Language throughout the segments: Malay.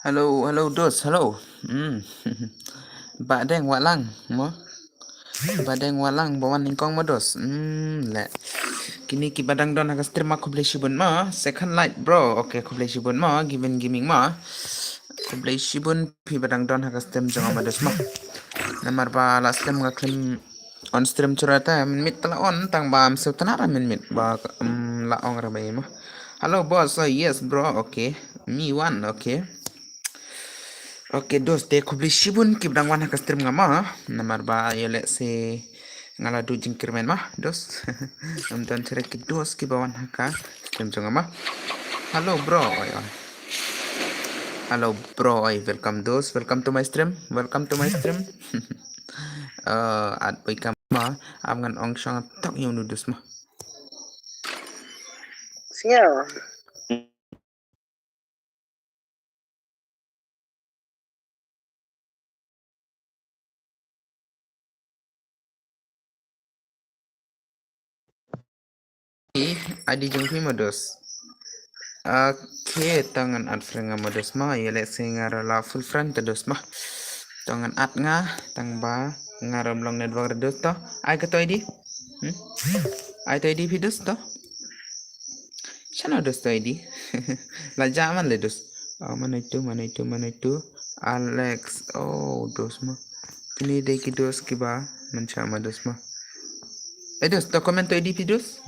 Hello, hello dos, hello. Bạn đang walang mo? Bạn đang walang bawan ningkong mo dos. Le. Kini ki badang don hagas terima ko bless shibun ma. Second light bro. Okay, ko bless shibun ma. Given gaming ma. Ko bless shibun pi badang don hagas tem jong ma dos ma. Namar ba last time ngaklim on stream curata min mit tala on tang ba am tanara min mit ba la ong ra ma. Hello boss. Yes bro. Okay. Me one. Okay. Oke dos de kubli shibun ki bdang wan hakas trim ngama namar ba yele se ngala du jingkir men mah dos am dan cere ki dos ki bawan haka trim ngama halo bro oi oi halo bro oi welcome dos welcome to my stream at boy kama am ngan ong shang tak yung nudus mah Siya. adi jengpi modus. Oke, tangan at frenga modus mah yele se ngara la full friend dos mah. Tangan at nga tang ba ngaram long network dos to. Ai ka to ID? Ai to ID dos to? Sana dos to ID? La jaman le dos. Oh, mana itu? Alex. Oh, dos mah. Kini dei ki dos ki ba mencama dos mah. Dos to komen to ID dos?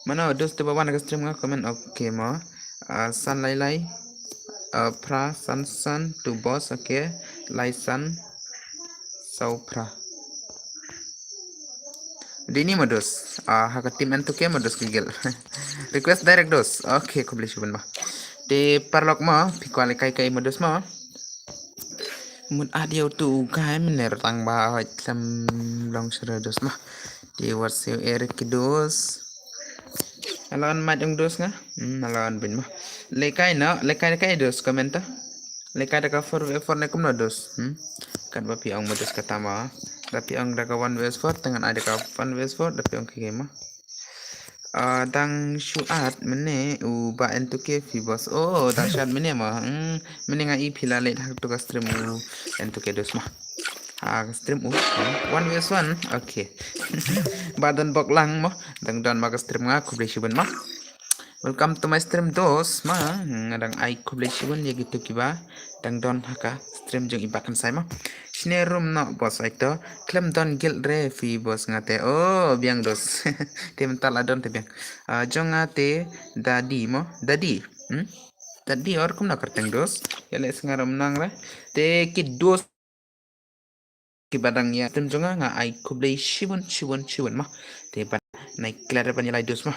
Mana dos to bawa naga stream nga komen oke mah. San lai pra san to boss okay lai san sau pra dini modus haka tim entu ke modus gigel request direct dos okay ko beli ba de parlok ma pikwale kai modus ma mun adio tu kai miner tang ba sam long sere dos ma de whatsapp eric dos alon madung dos nga alon bin ma lekai dos komenta lekai da ka for ne kum dos kan bapi ang modus katama tapi ang daga one ways for dengan ada ka one ways for tapi ang kema dang syuat mene u ba entuke fibos oh dang syuat mene ma mene ngai phila le hak to ka stream entuke dos ma stream one ways one okay badan bok lang mo dang don ma ka stream nga kubleshi ban ma welcome to my stream dos ma ngadang ai kubleshi ban ya gitu kiba dang don haka stream jeng ibakan sai ma sine room no bos aito klem don gil re fi bos ngate oh biang dos tem tal adon te biang jong ngate dadi mo dadi dadi or kum na karteng dos yale sengaram nang re te ki dos ki badang ya tem jonga nga ai kublei shibun ma te ban nai klara ban yalai dos ma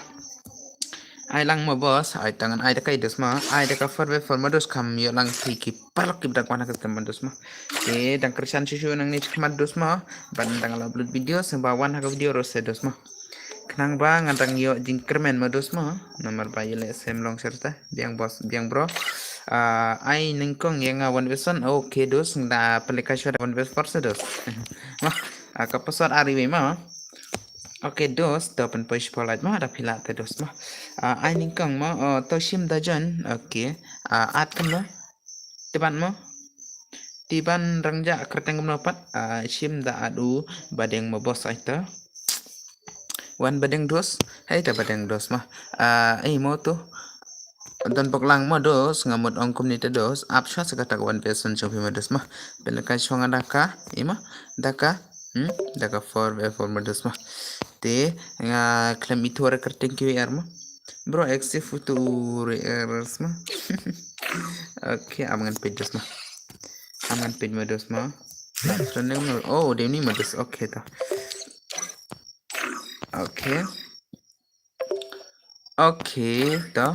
ai lang mo bos ai tangan ai da kai dos ma ai da ka forbe forma dos kam yo lang ki palok ki bdak wana ka teman dos ma ke dang kersan susu nang ni khmat dos ma ban dang la upload video semba wan ha video ros dos ma kenang ba ngadang yo jingkermen ma dos ma nomor ba yele sem long serta biang bos biang bro ai ningkong yang wan beson okay dos da aplikasi wan bes force dos ma ka pasar ari ma Oke dos, dapat push polite mah ada pila te dos mah. Ai ningkang mah to sim dajan. Oke. At kan mah. Tiban mah. Tiban rangja kerteng menapat. Sim da adu badeng mah bos aita. Wan badeng dos. Hai ta badeng dos mah. Mau tuh. Dan poklang mah dos ngamut ong community dos. Apsha sekata wan person cobi mah dos mah. Belakai songa daka. Ima daka. Daka for dos mah. Te nga klaim itu ada kerting QR mah bro exif futur errors mah oke amangan pages mah amangan page modus mah oh dia ni modus oke toh oke toh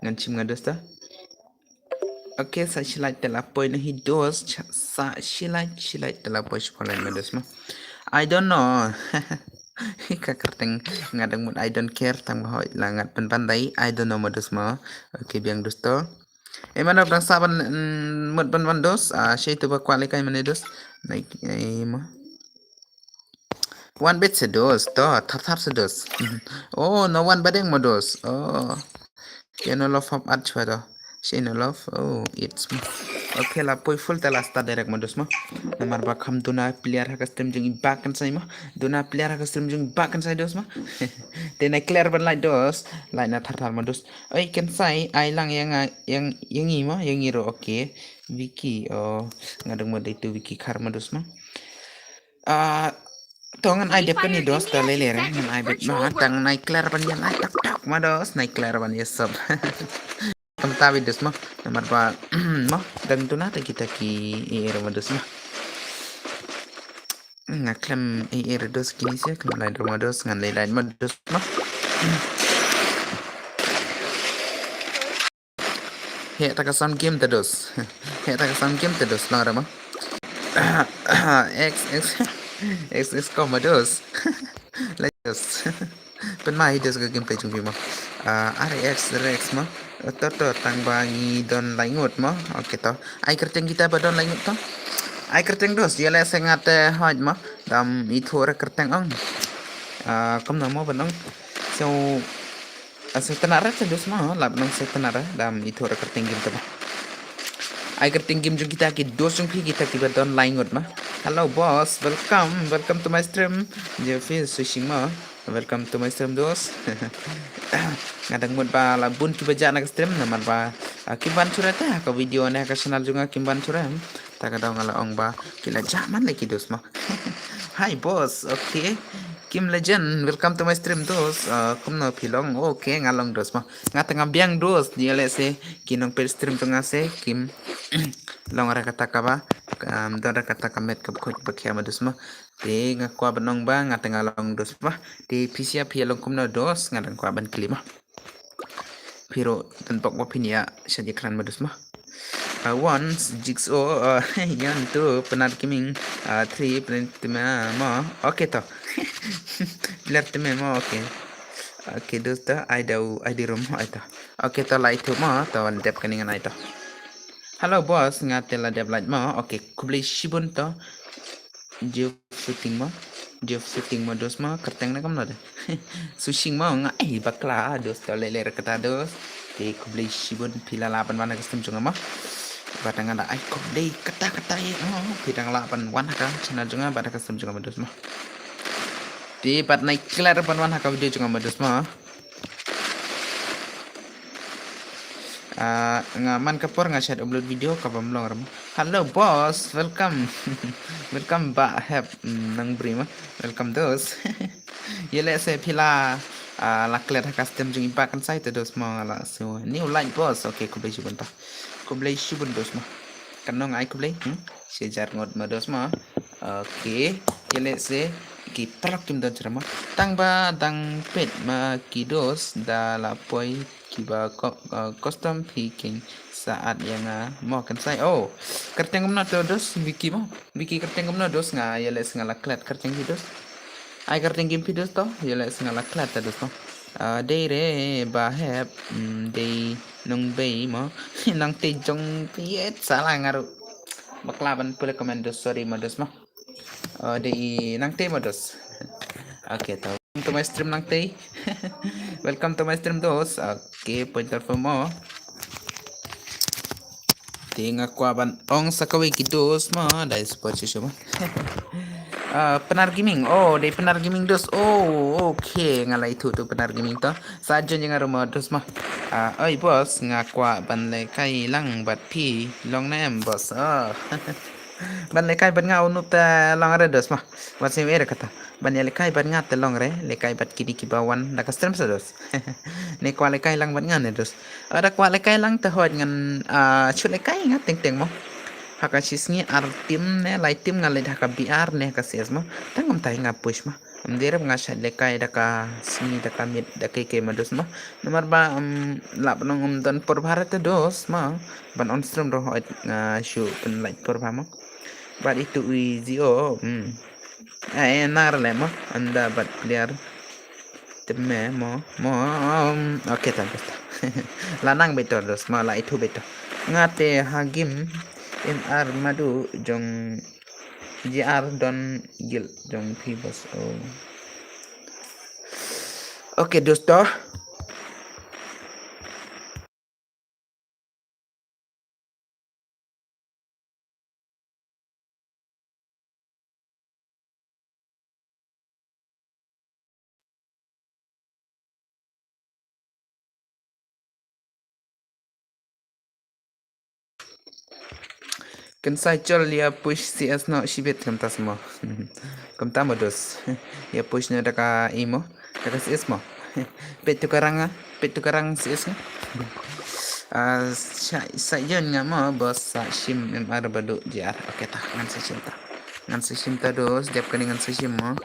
ngancim ngados toh oke sa silait telapoy na hidos sa silait telapoy sekolah modus mah I don't know kakerteng ngadang mun I don't care tang bahoi langat pandai I don't know modus mo okay biang dosto mana bang saban mud ban dos shay to ba kwali kay manedos naik mo one bit sedos to thar sedos oh no one badeng modus oh ya no love of at chwado Shane love. Oh, it's mo. Okay lah, poi full telas ta direct modus mo. Namar ba kham tuna player ha custom jeng ibakan sai mo. Duna player ha custom jeng ibakan sai dos mo. Then I clear ban like dos, like na thar modus. Oi can sai ai lang yang i mo, yang iro okay. Wiki oh ngadeng mod itu wiki khar modus mo. Tongan ai dep kan ni dos ta lele re ngan ai bet ma tang nai clear ban yan ai tak tak ma dos nai clear ban yes sub. Kam tawi dos ma namar pa ma dan tu na kita ki ero ma dos ma ngaklam ero dos kini sih kam lain rumah dos ngan lain ma dos ma he ta ka sound game ta dos he ta ka sound game ta dos na ma X Commodus Legos penmai dos ke gameplay chung mo RX Rex mo to tang bangi don laingut mo oke to ai kerteng kita badon laingut to ai kerteng dos dia le sengat hoj mo dam itu ora kerteng ong kom na mo banong so setenara dos mo lab nong setenara dam itu ora kerteng game to ai kerteng game jung kita ki dos jung kita ki badon laingut ma hello boss, welcome to my stream. Jeffy switching mo. Welcome to my stream dos. Ngadang mod ba labun ki baja nak stream naman ba kimban surat ka video na ka channel juga kimban surat. Ta ka daw ngala ong ba kila jaman lagi dos mo. Hi boss, okay. Kim Legend, welcome to my stream dos. Kum no pilong, okay ngalong dos mo. Ngatang ambiang dos dia le se kinong per stream to ngase Kim long ra kata ka ba don ra kata ka met ka khot ba kya ma dos mo. Te ngakwa banong ba ngatang ngalong dos ba. Te pisia pia long kum no dos ngatang kwa ban klima. Pero tanpok mo pinya siya di kran ma dos mo. Once jigsaw yan tu penar kiming three pentima mo okay to pilar time mo okay okay dosta ai di room ai to okay to light mo to dep kaningan ai to hello boss ngatela dep light mo okay kubli shibun to jeff shooting mo dos mo kerteng na kam na de sushing mo ngai bakla dos to lele kata dos di kubli shibun pila lapan mana custom junga mo Batang ada ikon deh kata-kata ya bidang 8 wan haka channel juga pada custom juga modus mah di bat naik kelar 8 wan haka video juga modus mah ngaman kapor ngasih upload video kapam long ram halo bos welcome welcome back have nang beri mah welcome dos yele saya pila laklet custom juga impakan saya terus mau ala so new line bos oke kubai sebentar kublai shibun dos mah kanong ai kublai sejar ngot ma dos mah oke yele se ki prak tim don cerama tang ba dang pet ma ki dos da la poi ki ba custom picking saat yang mau kan saya oh kerteng gumna dos wiki kerteng gumna dos nga yele ngala klat kerteng dos ai kerteng game videos to yele ngala klat dos to đây re bà hẹp đi nung bay mo nang ti jong piet salah ngaru baklaban pula komendos sorry modos mo di nang ti modos okay to welcome to my stream nang ti welcome to my stream dos okay pointer for mo tinga kwaban ong sakawi kidos mo dai support mo penar gaming oh dari penar gaming dos oh okay ngalai itu tuh penar gaming to saja yang rumah dos mah oi bos ngakwa ban le kai lang bat pi long nem bos ban le kai ban ngau nup ta long ada dos mah wat sem era kata ban le kai ban ngat long re le kai bat kini kibawan da custom sa dos ne kwa le kai lang ban ngan dos ada kwa le kai lang ta hot ngan chut le kai ngat teng teng mo haka sisngi artim ne lai tim ngalai haka biar ne ka sesma tangam tai nga push ma amdera nga shat le kai daka sini daka mit daka ke madus ma nomor ba la panong don por bharat dos ma ban on stream ro hoit show pen like por ma but itu easy nar le ma anda bat liar temme mo oke tanpa lanang betul dos ma la itu betul ngate hagim MR madu jong JR don gil jong pibos oke dosto Kan cycle ya push CS no shibet kam tas mo. Kam tamo dos. Ya push na daka imo, daka CS mo. Pet tu karang CS nga. Sa yun nga mo boss sa shim MR badu JR. Okay ta, ngan sa shim ta. Ngan sa shim ta dos, diap ka ngan sa shim mo.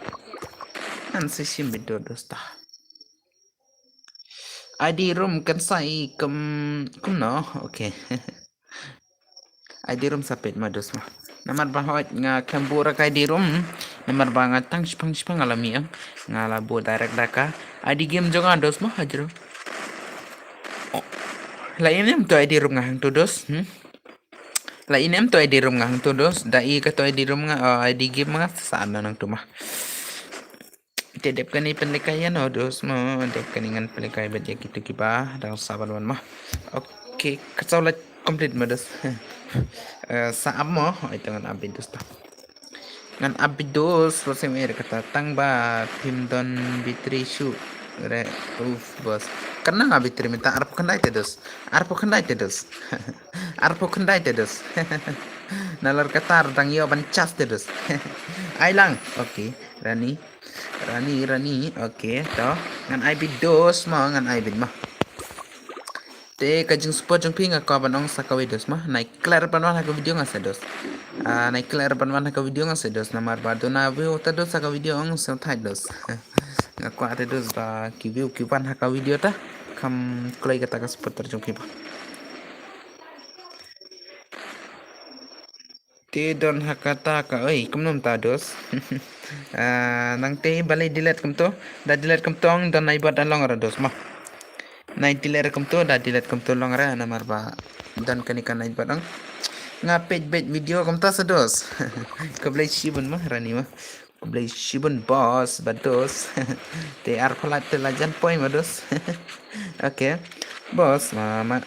Ngan sa shim bido dos ta. ID room kan sai kum no. Okay. ID room sapit mados mo. Namar bahawat nga kambura kay di room. Namar ba nga tang spang alami ang nga labo direct daka. ID game jo nga dos mo hajro. Lain em to ID room nga hang tudos. Lain em to ID room nga hang tudos. Dai ka to ID room nga ID game nga saan na nang tuma. Dep kani penlikayan no dos mo. Dep kani ngan penlikay ba gitu kiba daw saban mo. Okay, kasaulat complete mo dos. Sa mo ito ngan abidos to. Ngan abidos rasa mer kata tang ba pimdon bitri shu re bos karena nga bitri minta arpo kandai tedos arpo kandai tedos nalar katar tang yo ban chas tedos ai lang okay rani okay to ngan abidos mo ngan abid mo te kajing support jong pinga ko banong sa kawidos mah naik clear panwan ka video nga sa dos naik clear panwan ka video nga sa dos namar bado na view ta dos sa ka video ang sa thai dos nga kwa te dos ba ki view ki pan ka video ta kam klay ka ta ka support jong pinga te don hakata ka oi kumnom ta dos nang te balay delete kam to da delete kam tong don nai bad along ra dos mah nai delete kam to da delete kam to long ra namar ba dan kanikan nai badang ngapet bet video kam ta sedos kablay shibun mah rani mah kablay shibun boss bados te ar phalat te lajan poi mados okay boss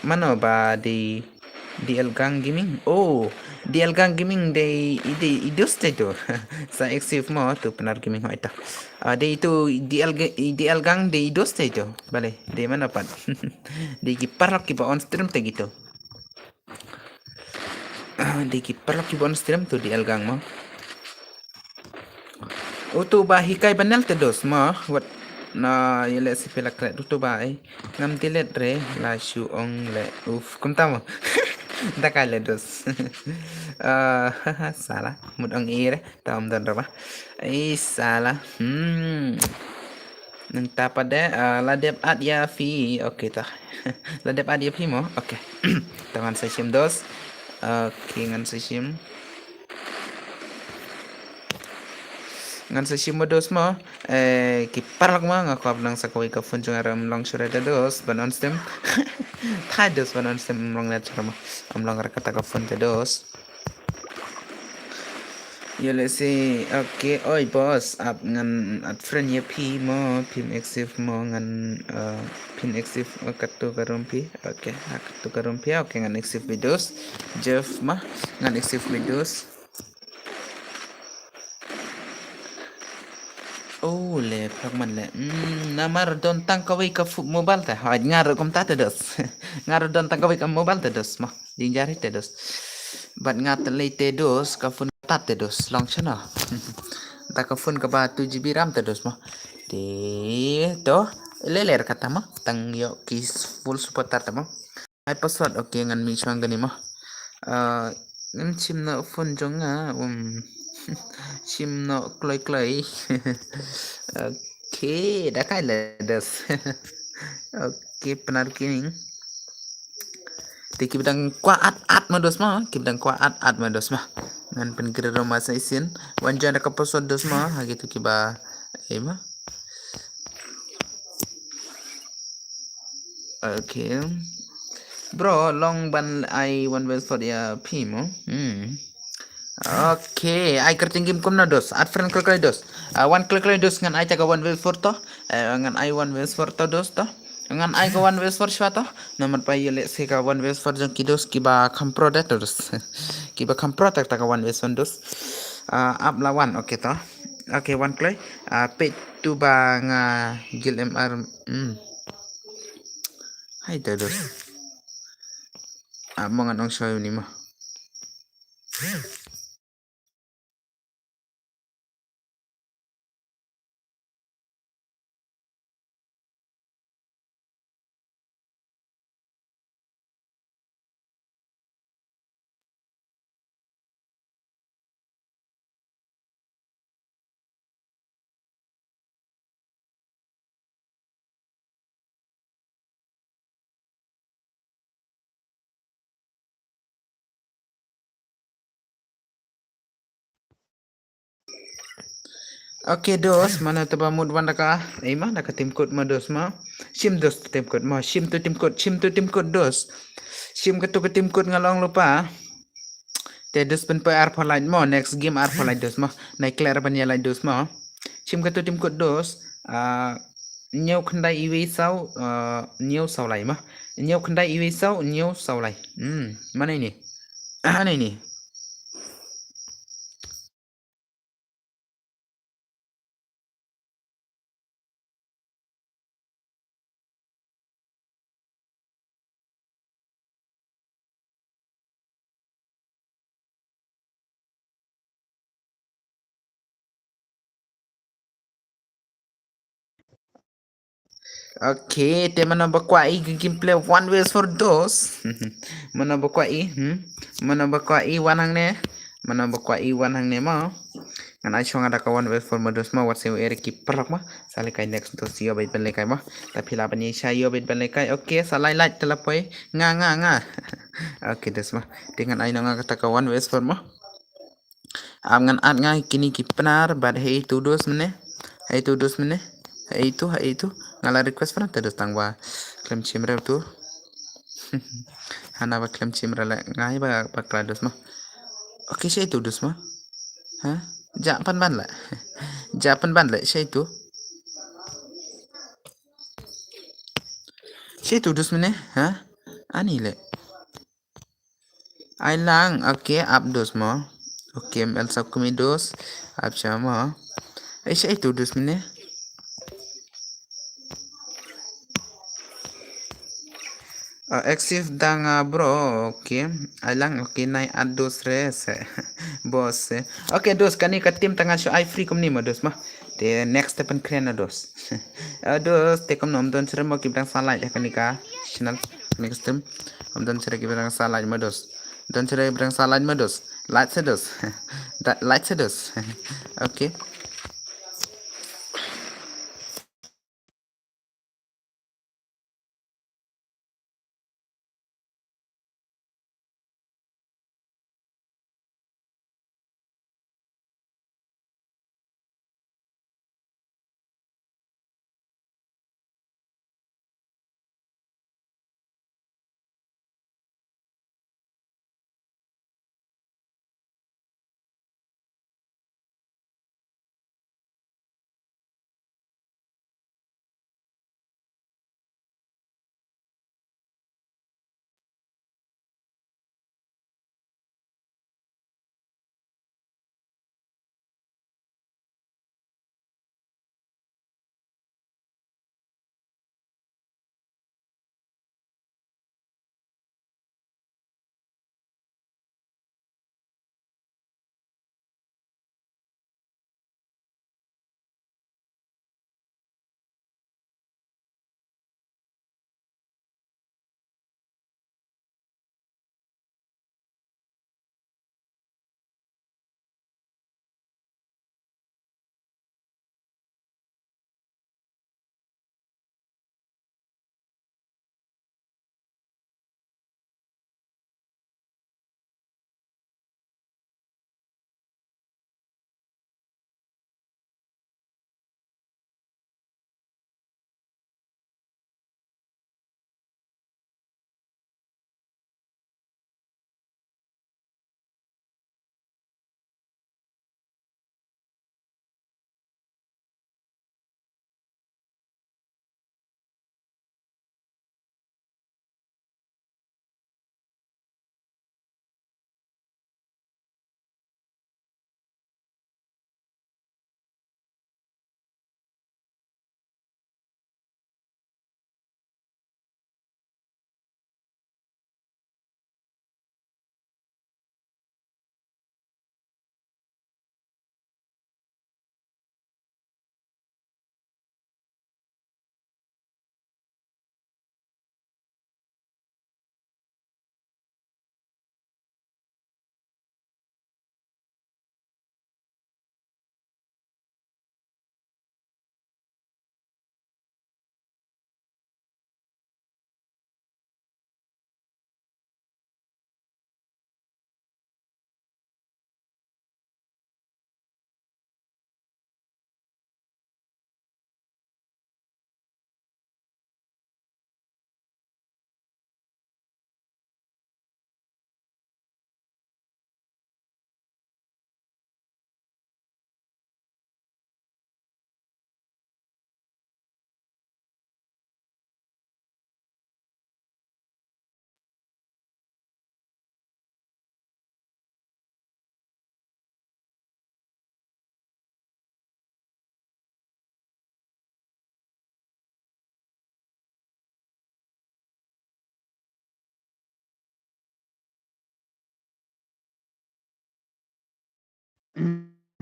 mano ba di Elgang Gaming di Elgang Gaming de idos to sa exif mo to penar gaming ho ita de itu di Elgang de idos to bale de mana pat de kiparap ki pa on stream te gitu di kiper laki bon stream tu di Elgang mo. Tu ba hikai banal te dos mo wat na yele si pela kret tu ba ngam tilet re la shu ong le kum tamo. Da kale dos. Salah mud ong ire tam dan raba. Salah. Nang tapa de la dep at ya fi okay ta. La dep at ya fi mo. Okay. Tangan session dos. Okay, ngan session modos mo kiparlak mo nga kwab lang sa kaway ka fun yung aram long sure dos banon stem tados banon stem long net mo long rakata ka fun dos yole si okay oi boss up ngan at friend ye pi mo pin exif mo ngan pin exif katu karumpi okay katu karumpi okay ngan exif videos jeff mah ngan exif videos le pagman le namar don tang kawai ka mobile ta ha ngar kom ta dos ngar don tang kawai ka mobile ta dos mah dinjari te dos bat ngat le te dos ka fun tat te dos long chana ta ka fun ka ba 2 GB ram te dos mah de to leler kata mah tang yo kis full support ta mah ai password okay ngan mi chang gani mah ngam chim na fun jonga chim no kloi okay dah kaya das okay penar kining Tiki bidang kwa at mados ma kibidang kwa at mados ma ngan pen kira roma sa isin wanja na kaposod dos ma gitu kiba ema okay bro long ban I one well for the pimo okay, I kerting game kom na dos. At friend klik dos. One klik dos ngan I taga one wheels for to. Ngan I one wheels for to dos to. Ngan I go one wheels for shwa to. Naman pa yele se ka one wheels for jang kidos kiba kampro dat dos. Kiba kampro tak taga one wheels dos. Up la one okay to. Okay one klik. Pet tu ba nga gil MR. Hai dos. Mo ngan ong show ni mo. Oke dos, mana teba mood wan daka? Ima daka tim kod ma dos ma. Sim dos tu tim kod ma, sim tu tim kod, sim tu tim kod dos. Sim ketu ke tim kod ngalong lupa. Te dos pen pe ar lain mo, next game ar lain dos ma. Naik clear ban ya lain dos ma. Sim ketu tim kod dos. Nyau kendai iwi sau, nyau sau lai ma. Nyau kendai iwi sau, nyau sau lai. Mana ini? Mana ini? Oke, te mana bakwai gameplay one ways for dos. Mana bakwai, mana bakwai wanang ne, mana bakwai wanang ne ma. Ngan ai chong ada kawan ways for dos ma wat sew ere ki perlak ma. Sale kai next to sio bait ben lekai ma. Tapi la bani sayo bait ben lekai. Oke, salai light telapoi. Nga. Oke, dos ma. Dengan ai nanga kata kawan ways for ma. Am ngan at nga kini ki penar bad hei tu dos mene. Hei tu dos mene. Hei itu ngala request pernah terus tangwa klaim chimra tu hana ba klaim chimra la ngai ba klados mah oke saya itu dus mah ha japan ban la japan ban la saya itu dus mene ha ani le ai lang oke abdos mah oke mel sab kumi dos ab chama saya itu dus mene Exif danga bro, oke. Alang oke nai ados res. Bos. Oke dos kani ka tim tanga show I free kom ni ma dos mah. Te next step an kren dos. Dos te kom nom don sere mo kibang salai ya kani ka channel next time. Om don sere kibang salai ma dos. Don sere kibang salai ma dos. Light se dos. Light se dos. Oke.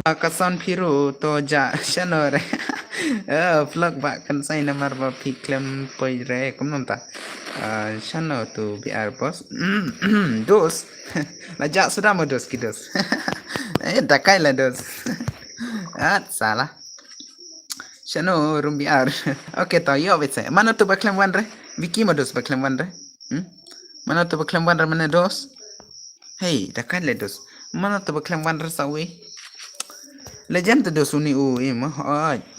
Kason Piru to ja shanore. Vlog ba kan sai namar ba piklem poi re kom ta. Shano to BR boss. Dos. La ja sudah mo dos kidos. Dakai la dos. Salah. Shano rum BR. Oke to yo betse. Mana to baklem wan re? Vicky mo dos baklem wan re. Mana to baklem wan re mana dos? Hey, dakai la dos. Mana to baklem wan re sawi? Legend tu suni u im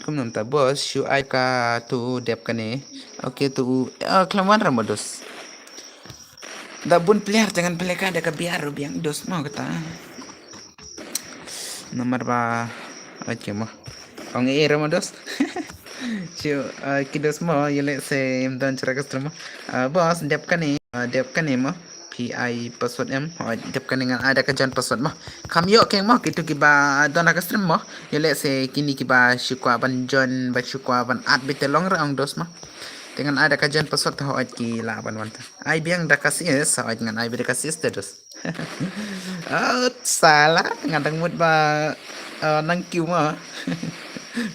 kum nam ta bos shu ai ka tu dep kane oke tu kelaman ramados da bun player jangan peleka ada ke biar biang dos mau kata nomor ba oke mah ong ramados shu kidos mo yele se im dan ceraka strama bos dep kane mah PI password em dep kane ngan ada kajan password mah kam yo keng mah kitu kiba dona ka stream mah yele se kini kiba shukwa ban jon ba shukwa ban at bitelong ra ang dos mah dengan ada kajian password ho ki la ban wanta ai biang da kasih sa dengan ai bi kasih status salah ngadang mut ba nang kiu mah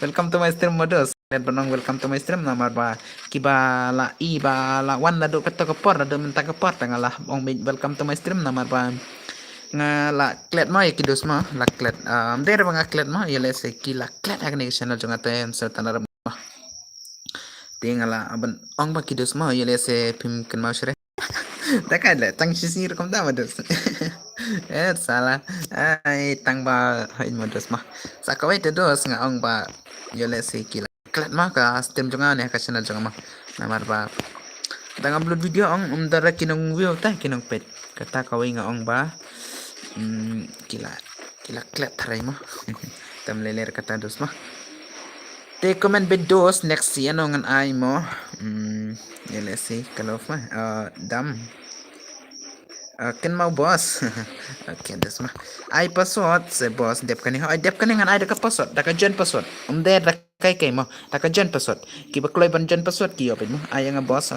welcome to my stream modus banong welcome to my stream namar ba kiba la i ba la wan la do peto kapor do menta kapor tangala ong welcome to my stream namar ba nga la klet ma yakidos ma la klet der ba nga klet ma yele se ki la klet agni channel jonga ten so tanar tingala aban ong ba kidos ma yele se pim kan ma shre takad la tang sisir kom da modus salah ai tang ba hain modus ma sakawai te dos nga ong ba yele se ki klat mah ka stream jonga ne ka channel jonga mah namar ba dang upload video ong dara kinong view ta kinong pet kata kawai nga ong ba kila klat tarai mah tam leler kata dos mah te comment bedos next si ano ngan ai mo yele si kalau mah dam ken mau bos okay dos mah ai password se bos dep kani ngan ai da ka password da ka jen password der da kai mo da ka jen password ki ba kloi ban jen password ki opet mo ai nga bos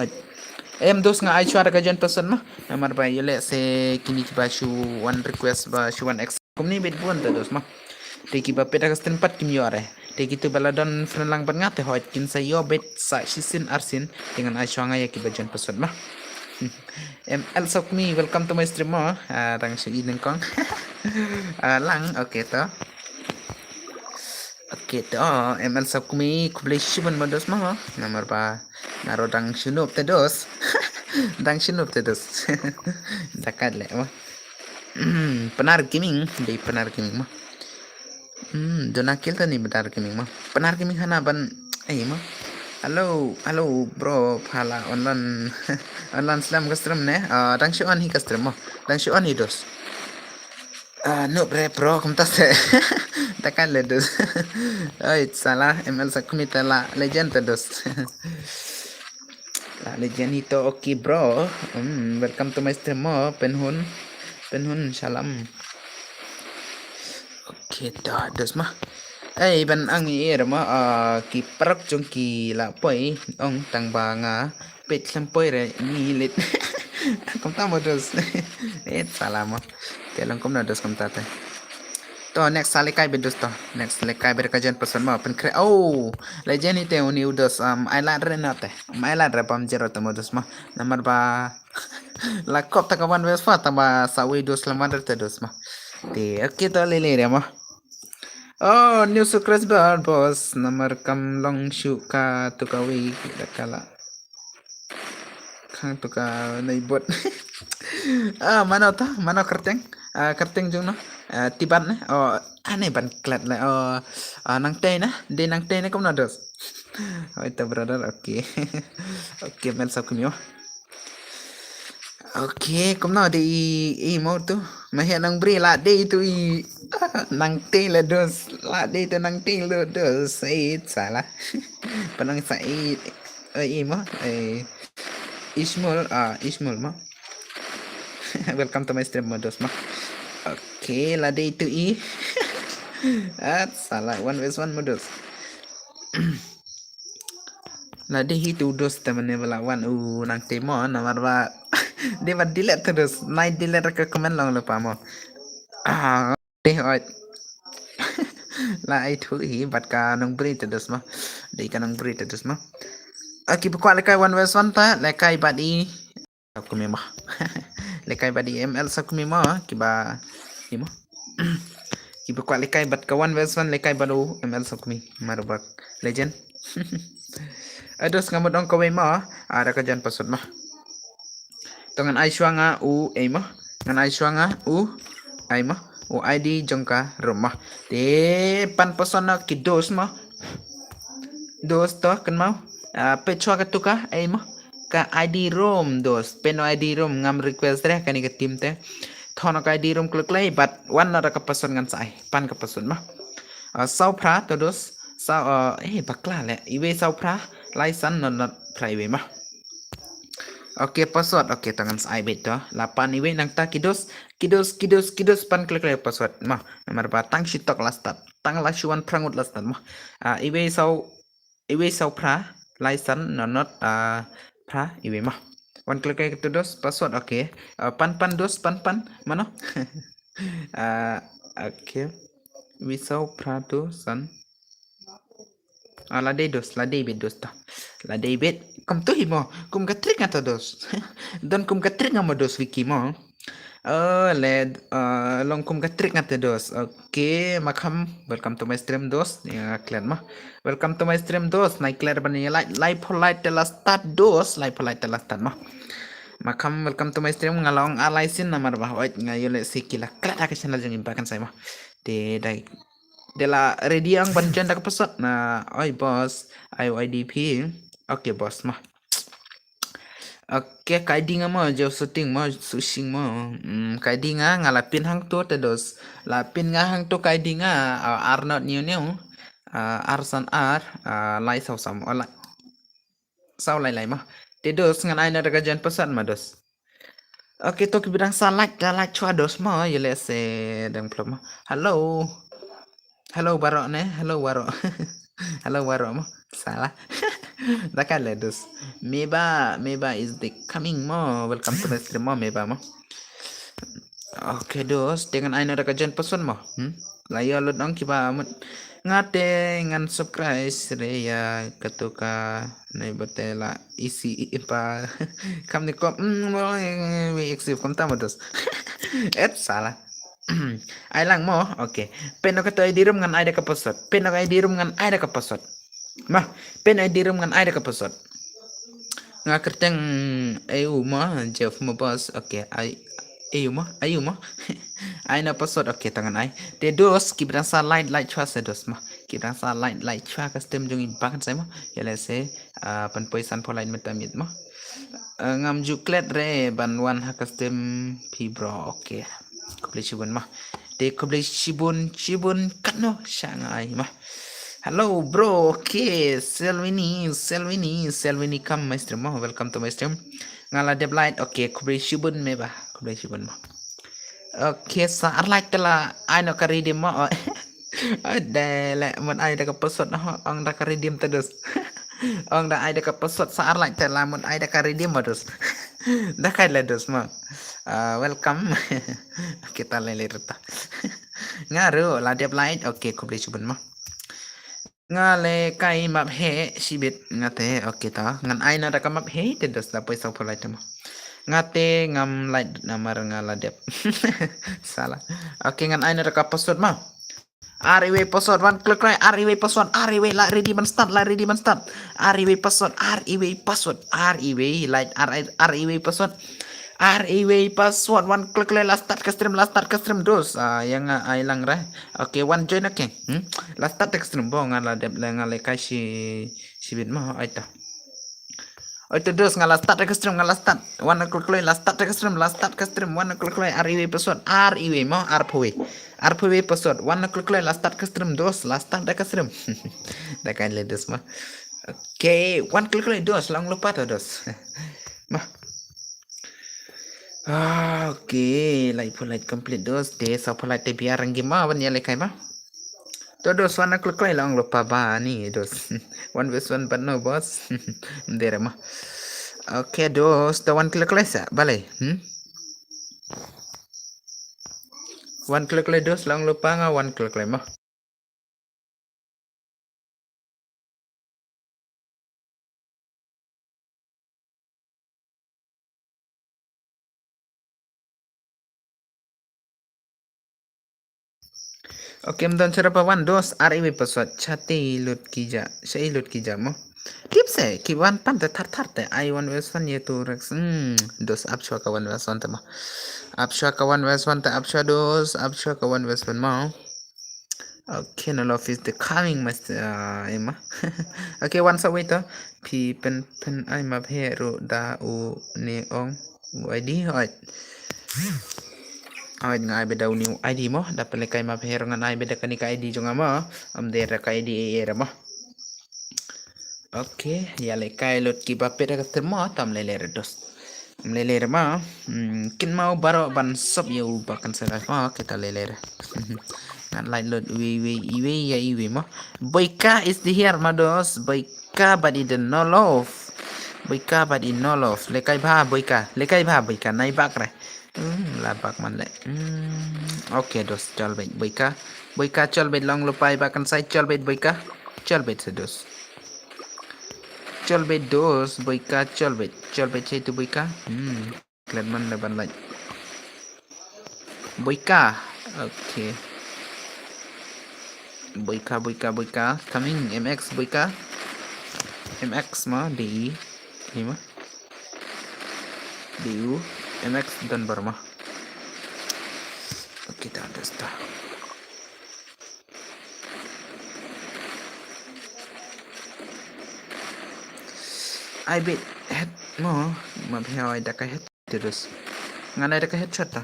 em dos nga ai chwara ka jen password mo namar ba yele se kini ki ba shu one request ba shu one ex komni bet buan ta dos mo te ki ba peta ka tempat kim yore te ki tu baladon friend lang ban ngate hoit kin sa yo bet sa shisin arsin dengan ai chwanga ya ki ba jen password mo Elsa me welcome to my stream mo tang si ineng kong lang okay to ML Sakumi kubleshi ban mados mo nomor ba naro dang shunup te dos dang shunup te dos dakad le mo penar gaming di penar gaming mo donakil ta ni penar gaming mo penar gaming hana ban ay mo halo bro phala online slam custom ne dang shu an hi custom mo dang shu an hi dos no bro kom tas takkan le dos ay salah ML Sakumi la legend te dos la legend itu okay bro welcome to my stream mo penhun salam okay dah dos mah ban ang ier mo ki parak jong ki la poi ong tang ba nga pet sampoi re nilit kom ta mo dos salah mo kelang kom na dos kom ta te to next sali kai bedos to next le kai ber kajan person mo pen kre legend ite uni udos ai la re nate mai la re pam jero to modus mo namar ba la kop ta kawan wes fa ta ba sawi dos lamar te dos mo te okay to le re mo new sukres bar bos namar kam long shu ka tu ka wi kala khang tu ka nei bot mana kerteng jong no tiban ne aneh ban klat le nang te na de nang te ne kom na dos itu brother okay okay men sab kumyo okay kom na de i mo tu mahia nang bri la de tu i nang te le dos la de tu nang te le dos sai salah panang sai i mo Ismul mo welcome to my stream modus mah okay la day to i salah 1v1 modus la day itu dos temen bala wan nang temo nomor ba dia delete terus naik delete ke komen long lupa mo deh La itu bat ka nang berita dos mah. Di ka nang berita dos mah. Aki buka lekai one verse one ta lekai badi aku memang lekai badi ML sa kumima kiba imo kiba kwa lekai bat ka one verse one lekai badu ML sa kumi marabak legend ados ngamot ong kawai ma ada ka jan pasod mah tangan ai swanga u ai mah ngan ai swanga u ai mah u ID jongka rumah de pan pasona ki dos mah dos to kan mau pe chwa ka tuka ai mah ka ID room dos peno ID room ngam request re kani ka tim te thono ka ID room klik lay but one na ka pason ngan sai pan ka pason mah sau pra to dos sau bakla le iwe sau pra lai san not private mah oke password oke tangan sai beto lapan iwe nang ta kidos pan klik lay password mah nomor batang shitok lastat tang lasuan prangut lastat mah iwe sau pra lai san not pra iwe mah one klik lay to dos password oke pan dos pan mana oke iwe sau pra to san la David dos ta la David kum tu himo kum katrik ngata dos dan kum katrik ngama dos wiki mo long kum katrik ngata dos oke makam welcome to my stream dos ya kalian mah welcome to my stream dos naik clear bani live polite telah start dos live polite telah start mah makam welcome to my stream ngalong alaisin namar bah wait ngayole sikila klat aku channel jeng impakan saya mah de la ready ang banjan dak pesat na oi bos ayo IDP oke bos mah oke kaiding mo jo shooting mo sushing mo kaiding ngalapin hang to tedos lapin nga hang to kaiding ar not new arsan ar lai sau sam ola sau lai mah tedos ngan ai na daga jan pesan mah dos oke to kibidang sa like chua dos mo yele se dang plom halo Hello Barok ne, hello Barok. Hello Barok mo. Salah. Dakala dos. Meba is the coming mo. Welcome to the stream mo Meba mo. Oke dos, dengan aina ada kajian pesan mo. Layo lo dong kiba ngate ngan subscribe ya ketuka nei botela isi ipa kam ni kom we exif kom tamo dos. Salah. Ay lang mo, okay. Peno ka to ID room ngan ay ka pasot. Peno ka ID room ngan ay ka pasot. Mah, peno ID room ngan ay ka pasot. Nga kerteng ayu mo, Jeff mo boss. Okay, ayu mo. Ay na pasot, okay tangan ay. De dos kibran sa light chua sa dos mah. Kibran sa light chua custom jung impakan sa mo. Yala se panpoisan po light metamit mo. Ngam juklet re banwan ha custom fibro, okay. Kublai shibun mah de kublai shibun katno shangai mah hello bro okay Selvini come my stream mah welcome to my stream ngala deb light okay kublai shibun meba kublai shibun mah okay sa like tela ai no karidim mah ada le mon ai da kapasot nah ang da karidim terus ang da ai da kapasot sa like tela mon ai da karidim terus dah kai ledos mah welcome kita lelir ta ngaru la dep light okay kublai shibun mah ngale kai map he sibit ngate okay ta ngan ai na da ka map he te dos da paisa polai ta mah ngate ngam light namar ngala dep salah okay ngan ai na da ka password mah RIW password one click right RIW password RIW la ready man start RIW password RIW like RIW password RIW password one click last start ke stream dos yang ai lang ra okay one join okay last start ke stream bo ngala dep ngale kai si bit ma aita itu dos ngala start ke stream one click last start ke stream one click RIW password RIW mo RPW password one click last start ke stream dos last start ke stream dah kan ledos mah okay one click dos lang lupa to dos mah okay, light complete dos de sa polite te biar ang gima ban ya lekai mah. Todos one click lang lupa ba ni dos. One verse one but no boss. Ndere mah. Okay dos, the one click sa balai. One click dos lang lupa nga one click mah. Oke, mdan cara pawan dos RIW paswat chate lut kija. Saya lut kija mo. Tips kiwan pan te tar tar te I wan wes fan ye tu rex. Dos apshwa kawan wes fan te mo. Apshwa kawan wes fan te apshwa dos apshwa kawan wes fan mo. Okay, no love is the coming mas Emma. Okay, once a waiter. Pi pen ay mabhero da u ne ong. ID hoit. Hoit nga ay beda uni ID mo. Dapat lekay mabhero nga ay beda kanika ID jo nga mo. Dera ka ID era mo. Okay, ya lekay lot ki bapet ka termo tam lelere dos. Lelere ma. Kin mau baro ban sop yu bakan salah mo kita lelere. Ngan lain lot iwe ya iwe mo. Boyka is the here mados. Boyka but it no love. Boyka but it no love. Lekay ba boyka. Lekay ba boyka nai bak re. La bak man le. Okay dos chal bet boyka. Boyka chal bet long lupai bakan sai chal bet boyka. Chal bet se dos. Chal bet dos boyka chal bet sai tu boyka. Klan man leban lain. Boyka. Okay. Boyka coming MX boyka MX ma DI ini mah DU MX dan Burma. Kita understand. I bet head mo mabheo ai dakai head terus nganai dakai headshot ta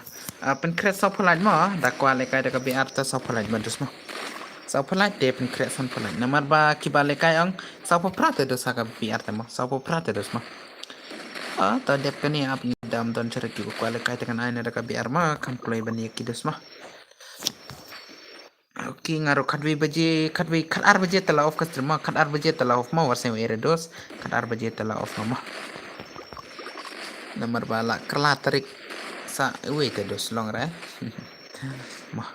pen crash soft light mo dakwa lekai dakai BR ta soft light terus mo soft light de pen crash soft light namar ba kiba lekai ang soft prat terus aga BR ta mo soft prat terus mo ta dep kani ap dam don cara ki kwa lekai dengan aina dakai BR ma kam play bani kidus ma. Oke, ngaruh kadwi kadar baje telah off customer kadar baje telah off mau warsen ere dos kadar baje telah off mama nomor bala kerla tarik sa te dos long re mah.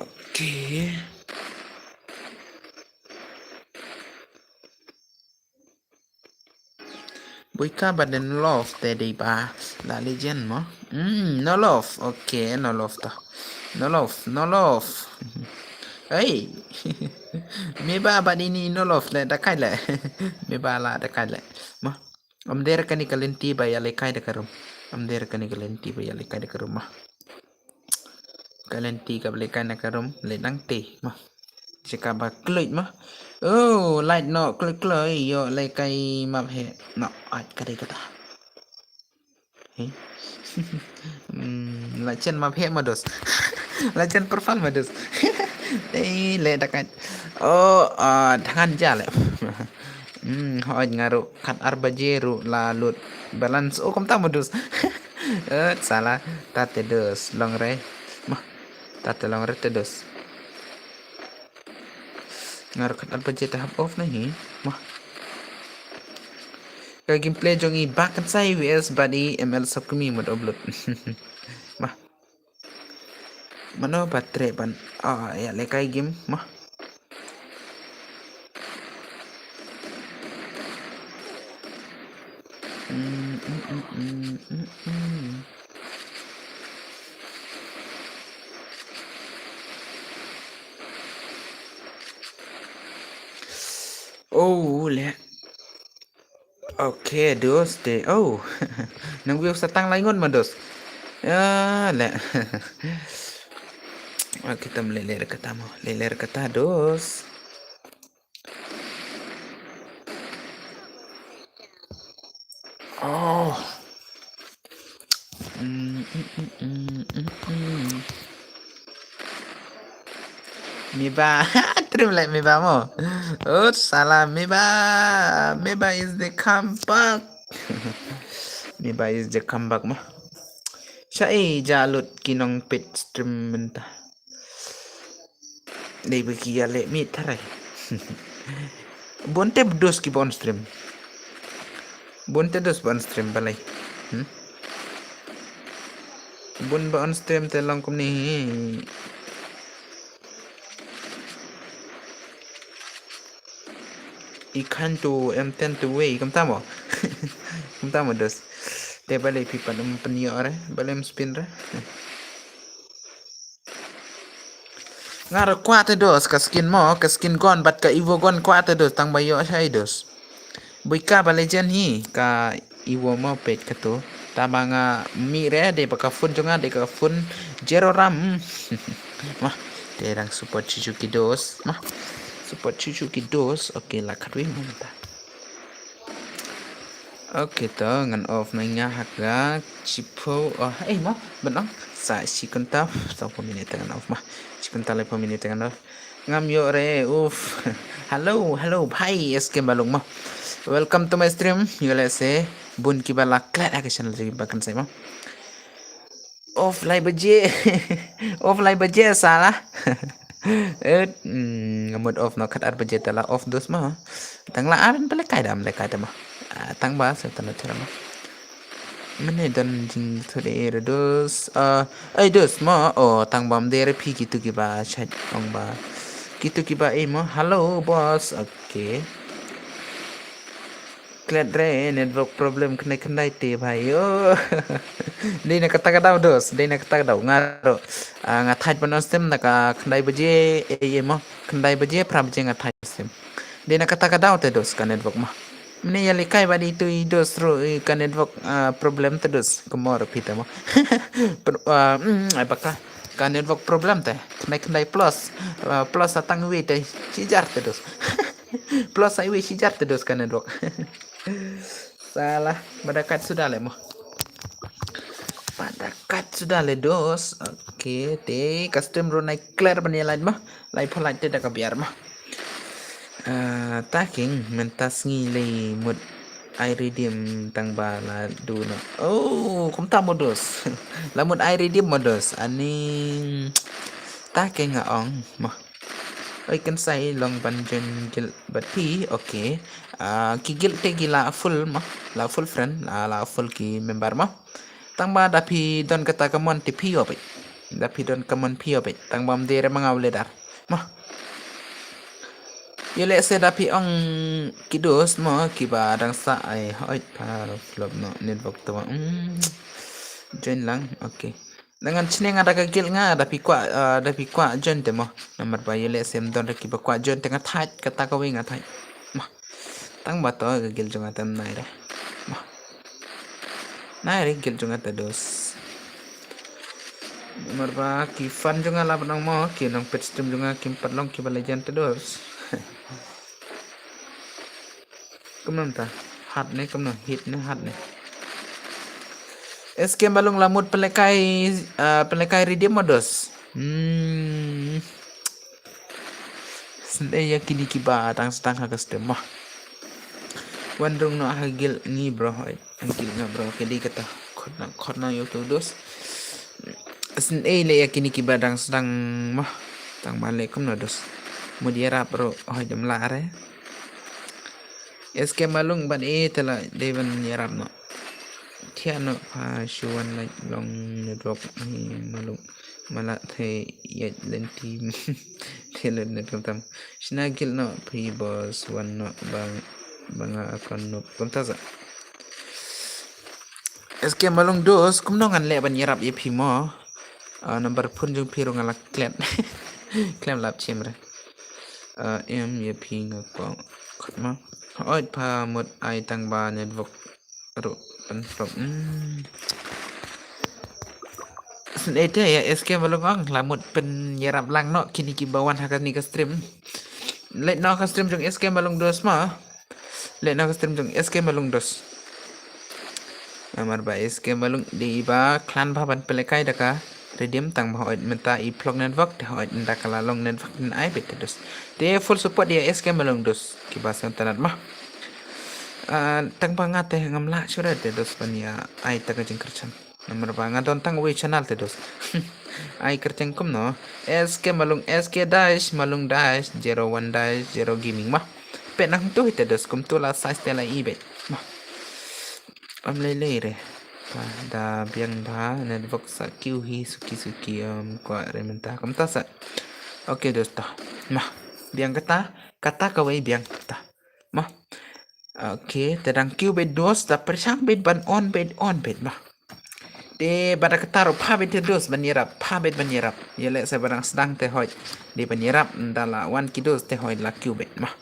Oke. Boyka baden love tadi ba la legend mo no love. Okay, no love ta no love hey me ba ini no love le dakai le me ba la dakai le ma der kani kalenti ba ya le kai da karum der kani kalenti ba ya le kai da karum ma kalenti ka le kai na karum le dang te ma jika ba klik ma oh light no klik yo le kai ma he no ai ka kata hey Lachen ma phe ma dos lachen profile ma dos le dakat oh tangan jale hoj ngaru kat arbajeru lalut balance oh kom ta modus salah tate dos long re mah tate long re te dos ngaru kat arbaje tahap off nahi mah ka gameplay jongi bakat sai vs body ml subkumi mod upload mah mano baterai ban ya lekai game mah oh le okay dos de oh nang view satang laingon ma dos le kita meleler kata mo leler kata dos oh Miba trim like Miba mo oh salah Miba is the comeback Miba is the comeback mo siya jalut kinong pit stream mentah Dei bagi ale mit tarai bonte dos ki bon stream bonte dos bon stream balai bon bon stream te long kom ni ikan tu M10 tu way kam tamo kam tamo dos te balai pipa dum penio re balai spin re Ngar kuat dos ka skin mo ka skin gon bat ka ivo gon kuat dos tang bayo sai dos. Buika ba legend hi ka iwo mo pet ka to. Tama nga mi re de baka fun jonga de ka fun zero ram. Mah, terang support Suzuki dos. Mah, support Suzuki dos. Oke lah kadwi mo ta. Oke to ngan off na nga hakga chipo mah benang sa si kunta sa peminit ngan off mah si kunta le peminit ngan off ngam yo re hello bhai eske balung mah welcome to my stream you let's say bun ki bala klat ak channel ji bakan sai mah offline baje offline baje salah ngamud off no kat ar baje tala off dos mah tang la aran pala kai dam le kai mah tang ba sa tan cara mah mana dan jing thode dos dos ma tang bam dere pi gitu ki ba chat ong ba gitu ki ba mo hello boss okay klad re network problem kena te bhai dei na kata kata dos dei na kata kata ngaro ngathai panon stem na ka khnai baje mo khnai baje pra baje ngathai stem dei na kata kata te dos ka network ma Ini yang likai badi itu idos ro kan network problem terus kemor pita mo. Apakah kan network problem teh kenai plus plus atang we teh sijar terus. Plus saya we sijar terus kan network. Salah mendekat sudah le mo. Mendekat sudah le dos. Oke, deh custom ro naik clear penilaian mah. Lai polite teh dah biar mah. Taking mentas ngilay mud iridium tang bala duna kum ta modus lamud iridium modus ani taking nga ong mah I can say long banjen gil bati okay kigil te gila full mah la full friend la full ki member mah tang ba dapi don kata kamon ti pio pe dapi don kamon pio pe tang bam dere mangawle dar mah Yo le se dapi ong kidos mo kiba dang sa ay hoy pa flop no network to join lang okay dengan sini ada kagil nga dapi kwa join te mo nomor ba yo le sem don kiba kwa join te nga thai kata ka wi nga thai ma tang ba to kagil jonga tan nai re ma nai re gil jonga ta dos nomor ba ki fan jonga lab nang mo ki nang pet stream jonga kim patlong kiba legend te dos Kemana ta? Hat nih kemana? Hit nih hat nih. SK balung lamut pelekai redeem modos. Sendai yakini kiba tang setang hagas mah. Wandung no hagil ni bro, hagil nga bro. Kedi kata khotna yo tu dos. Sendai le yakini kiba tang setang mah. Tang balik kemana dos. Mudiara bro, jam lare. SK malung ban tela devan yarap no thiano pa shuan like long drop malung mala the yet len team thelen ne tam snagil no pre boss one no banga akon no kontaza SK malung dos kumnongan le ban yarap ye mo number pun jung piro ngala klem klem lap chimre em ye ping ko khotma oi pa mut ai tang ba network ro pan from ete ya SK balong lamut pen yarap lang no kini kibawan hakan ni ka stream let no ka stream jong SK balong dos ma let no ka stream jong SK balong dos amar ba SK balong di ba clan ba ban pelekai daka redeem tang ba oi menta I plug network de oi ndaka la long network din ai bet dos de full support dia SK balong dos kibasan tanat mah tang bangat teh ngamla sura te dos pania ai taga jeng kerchan nomor bangat don tang we channel te dos ai kerchan kum no SK malung dash 01 dash 0 gaming mah pe nang tu te dos kum tu la size te la ibet mah am le re pa da biang ba network sa kiu hi suki kwa rementa kum ta sa okay dos ta mah biang kata ka we biang ta mah Okay, tadang Q bed dos, tapos siyang bed ban on bed mah. Te pada ketaro pabit dos banyerap pabit banyerap yele sa barang sedang te hoy di banyerap ndala wan kidos te hoy la cubit mah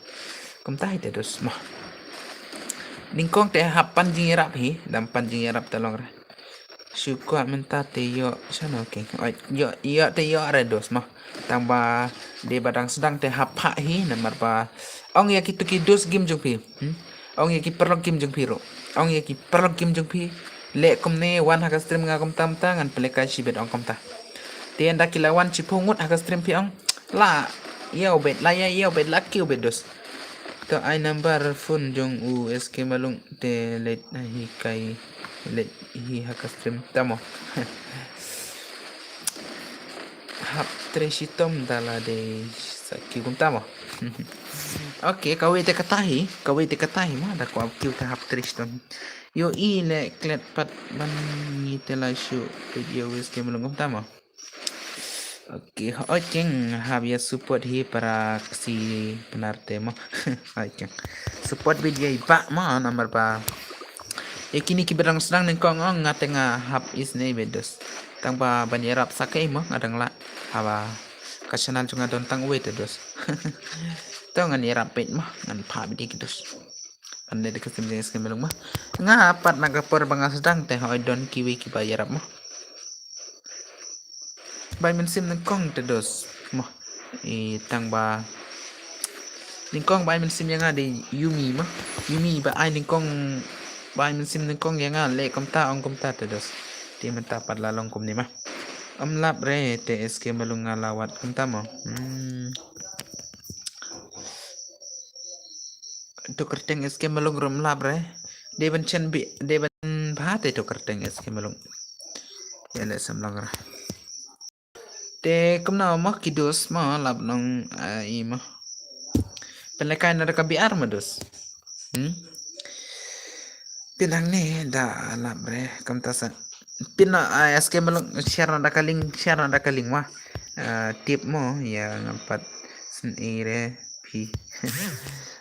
kum tahi te dos mah ningkong te hap panjing yerap hi dam panjing yerap telong ra syukur menta te yo sana oke yo te yo are dos mah tambah di badang sedang te hap ha hi namar pa ong ya kitu kidos game jong pi ong ya ki perlok game jong pi ro ong ya ki perlok game jong pi le kum ne wan haka stream nga kum tam tangan peleka shibet ong kum ta tien da kilawan cipungut haka stream pi ong la yo bet la ya yo bet la kiu bet dos to ai number phone jong u sk malung te let hi kai let hi haka stream tamo hap tresitom dala de sakki kum tamo oke kau te katahi mah da ko kiu te hap trestom yo ile klet pat ban ni te la shu video sk malung kum tamo oke oceng habia support hi para si benar tema oceng support video iba ma nomor pa kini ki berang sedang nengkong ong ngatenga hap is nei bedos tang pa banyerap sakai mo ngadang la haba kasanan cunga don tang we dos to ngan yerap pet mah ngan pa bidi kidos ande de kesem jeng skem belum mah ngapat nagapor banga sedang teh hoy don kiwi ki bayarap mah bay men sim nengkong te dos mah tang ba ningkong bay men sim yang ada yumi mah yumi ba ai ningkong bay men sim ningkong yang le kom ta ong kom ta te dos ti menta pat lalong kom ni mah lap re TSK malung ngalawat kom ta mo to kerteng SK malung rom lap re deban chen bi deban bhate to kerteng SK malung yele samlang ra te kumna mah kidos mah lap nong i mah pelekai na ka biar mados pinang ne da lap re kam tasan pina SK malung share na kaling mah tip mo ya ngapat sen ire pi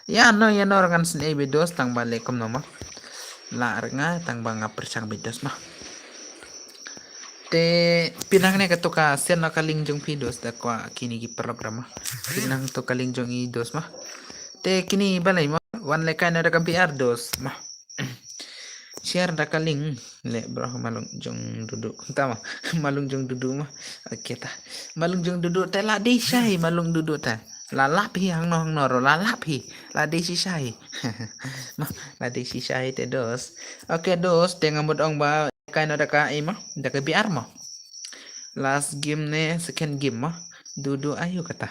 ya no rangan sen bedos tang balik kom no mah la nga tang banga persang bedos mah te pinang ne katoka sen na kaling jong pidos da kwa kini gi program mah pinang to kaling jong i dos mah te kini balai mah wan le kana da kampiar dos mah share da kaling le bro malung jong duduk tama malung jong duduk mah oke ta malung jong duduk te la di syai malung duduk ta la lap hi hang noro la lap hi la di si syai mah la di si syai te dos oke dos te ngamut ong ba kain ada ka mah da ka biar mah last game ne second game mah duduk ayo kata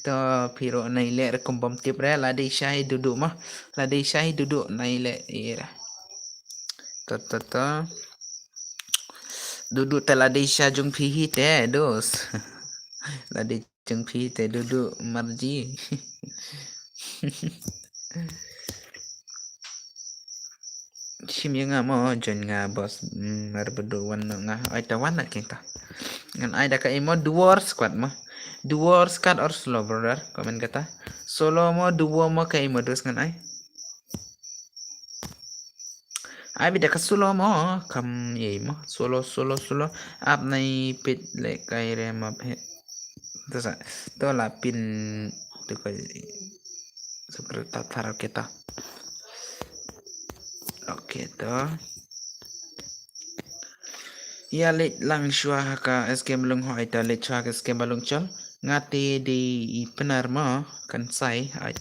to piro naile rekombom tip re la di syai duduk mah la di syai duduk naile ira to duduk teladi jung pihi te dos ladi jung pihi te duduk marji sim yang mo jon nga bos marbedo wan nga ai ta wan kita ngan ai da ka imo duor squad or slow brother komen kata solo mo duo mo ka imo dos ngan ai bida ka solo mo kam ye mo solo ap nai pit le kai re ma phe to la pin to kai seperti taruh kita oke to ya let lang shwa ka SK malung hoi ta let shwa ka SK malung chol ngati di penar mo kan sai ai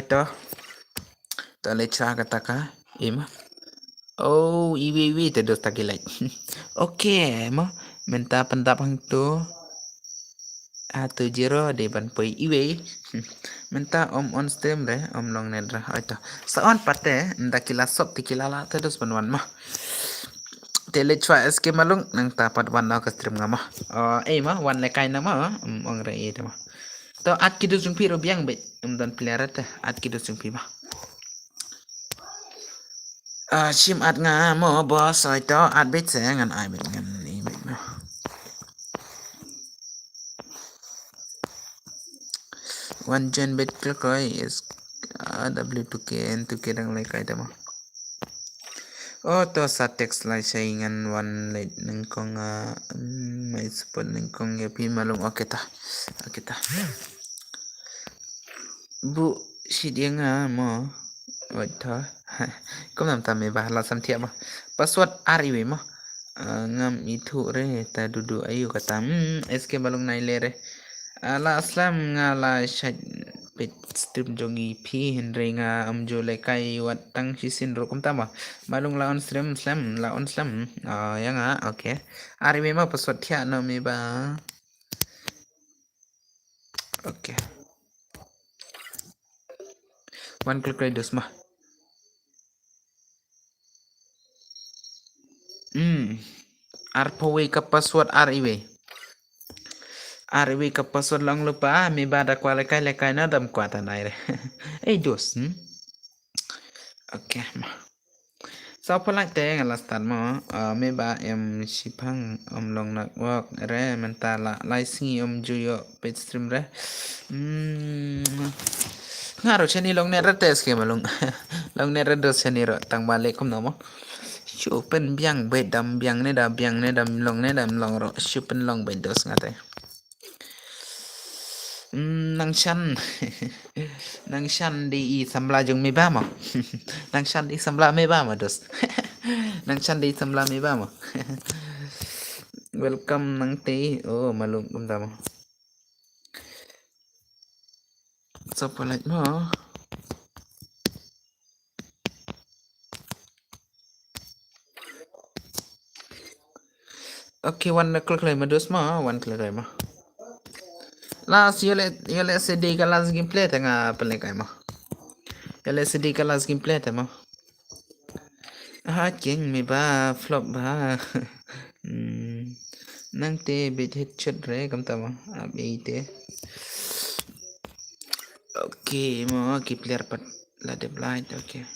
ta let shwa ka ta ka ima oh iwi te dos taki like oke mo menta pendapang tu atau jero de ban poi iwe menta om on stream re om long nedra aita saon pate ndakila sop tikila la terus banwan mah tele chwa SK malung nang tapat wan na ka stream ngama mah wan le kai na mah ong re ite mah to at kidu jumpi ro biang bet dan pelihara te at kidu jumpi mah sim at nga mo bos aita at bet se ngan ai bet ngan ni bet mah one gen bet koi is W2K N2K dang lai kai tama Oh to sa text lai saingan one late nang kong may support nang kong ya pi malung okay ta bu si dia nga mo wait tho kom nam ta me ba la sam thiam password ari we mo ngam itu re ta dudu ayu kata SK balung nai le re ala aslam ngala shat pit stream jongi phi henre nga amjo le kai wat tang sisin ro kum tama balung laon stream slam laon slam ya nga okay ari me ma password thia no me ba okay one click right dos ma arpo we ka password ari we RW ka password lang lupa may bada kwa lekay na dam kwa tanay re eh dos okay so po lang te nga lastan mo may ba sipang long network re mentala laisi juyo page stream re ngaro chani long net tes ke malung long net dos chani ro tang balik kum no mo chupen biang be dam biang ne dam long ro chupen long be dos ngate nang shan di sambla jung mi ba mo nang shan di sambla mi ba mo dos nang shan di sambla mi ba mo welcome nang te oh malum kum ta mo so polite mo okay one click le mo dos mo one click le mo last yole se di ka last gameplay ta nga pale kay mo yole se di ka last gameplay ta mo king mi ba flop ba nang te bit headshot re kam ta mo abi te okay mo ki player pat la de blind okay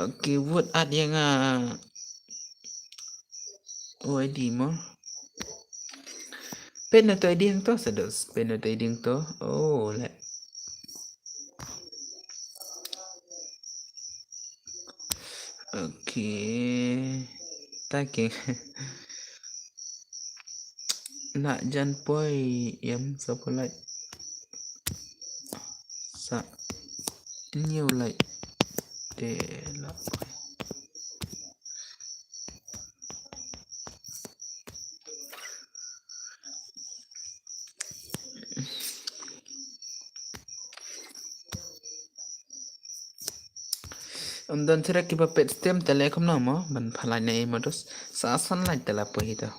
okay wood at yang oi di mo pen na to ding to sados pen na to ding to oh le okay taking nak jan poi yam so polite sa nhiều lại để là dan cara kita pet stem tele kom nama ban phalai nei modus sa sunlight tela pohita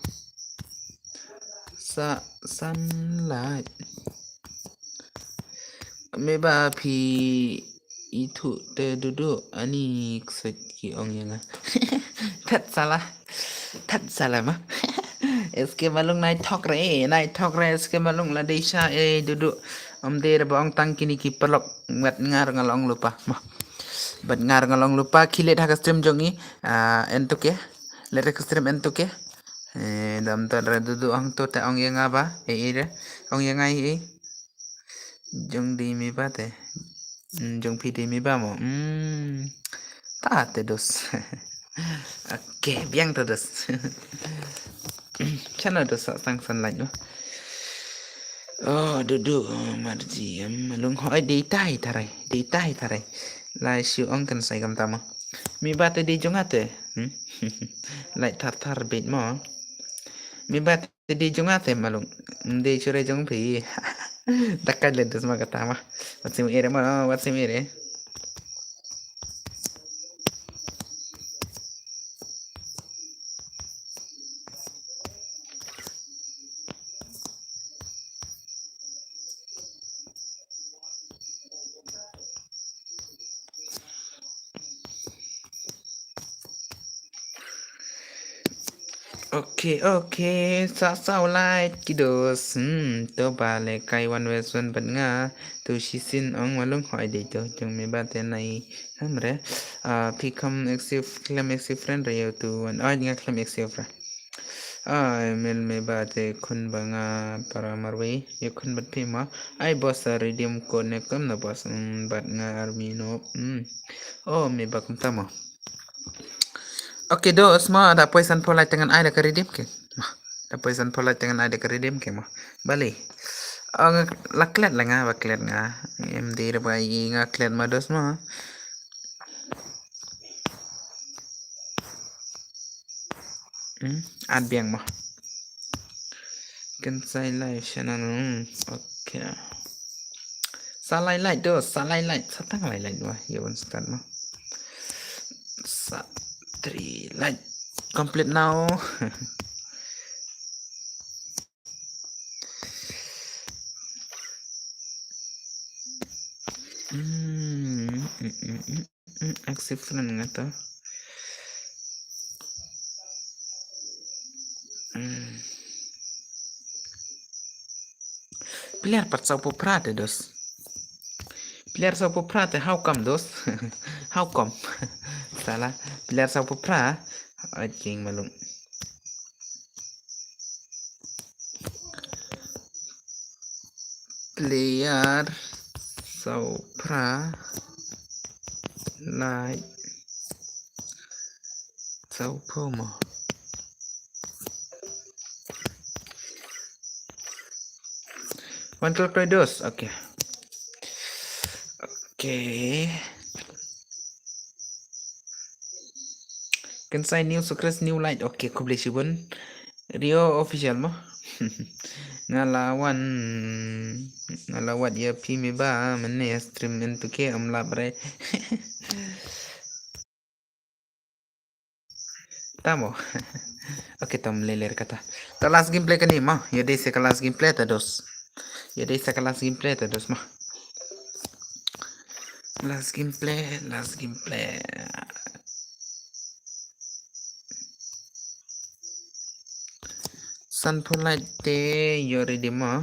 sa sunlight meba phi itu te dudu ani ki ong yang thật salah mah eske malung nai thok re eske malung la desha dudu der bong tang kini ki pelok ngat ngar ngalong lupa mah bat ngar ngalong lupa kilet ha stream jongi entuk ya let stream entuk ya dam tar dudu ang to ta ong yang ba ire ong yang ai jong di mi ba te jong pi di mi ba mo ta te dos okay biang to dos chana dos sang san lạnh no oh dudu marji malung hỏi đi tai tarai lai siêu ông cần sai cầm tama mi ba te di jong ate lại thar bit mo mi ba te di jong ate malung di chure jong pi takkan le dos ma kata ma watsim ere Okay, sao lại kidos to bale kai one version ban nga to shisin ong malung hỏi de to jong me ba te nai hamre become active claim active friend re to an ai nga claim active ra Email me bate kun banga para marwe ye kun bat pima ai boss redeem code ne kam na boss bat nga army no oh me bakum tama oke dos ma ada poisan polai dengan ai da ka redeem ke mah da poisan polai dengan ai da ka redeem ke mah bali ang laklet la nga baklet nga em di da ba i nga klet ma dos ma ad biang mah kan sai live channel oke salai light dos salai light satang lai light wah ya one start mah three light complete now accept na nga to Pilar pat sa prate dos Pilar sa prate how come dos how come salah Pilar sa pra anjing malum Player Sopra Light Sopomo One click dos oke kan saya new sukres new light oke kubli sibun Rio official mo ngalawat ya pimi ba mene stream into ke amlabre tamo oke tom leler kata ta last gameplay kani mah ya dei se last gameplay ta dos mah last gameplay sunlight te yori di mah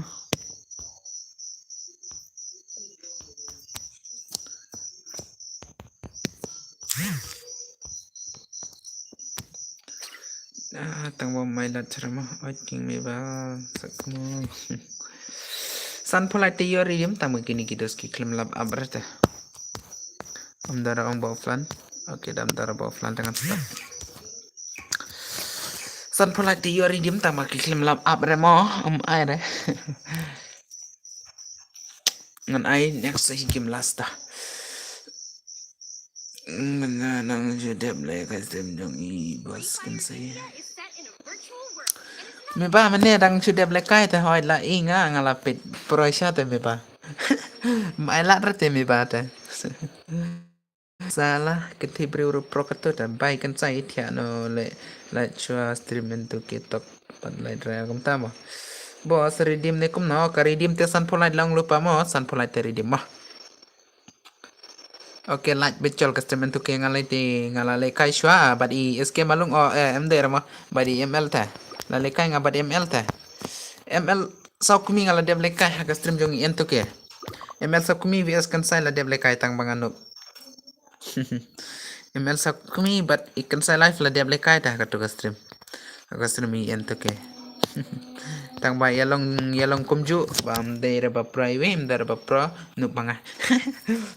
tang bom mai lat cerama king me ba sakmo sunlight te yori dim tang begini kidos ki klim lab abrata amdara ang boflan oke damdara boflan dengan stop sunlight te yori dim tang ki klim lab abremo ai re ngan ai next sa higim lasta nang jedem le kasem jong I bos kan saya me ba mane dang jedem le kai ta hoi la inga ngala pit proisha te me ba mai la rate me ba ta salah keti breuro prokato ta bai kan sai thia no le la chua stream into kitok pat lai dra kum ta mo bos redeem ne kum no ka redeem te san polite lang lupa mo san polite te redeem mah oke like becol customer tu ke ngalai kai shwa badi eske malung o em der ma badi ml ta la le kai ngabadi ml ta ml sau kumi ngala dem le kai ha stream jong en tu ke ml sau kumi vs kan sai la dem le kai tang banganu ml sau kumi but ikan sai live la dem le kai ta ka tu stream en tu ke tang ba yalong kumju bam der ba private der ba pro nu banga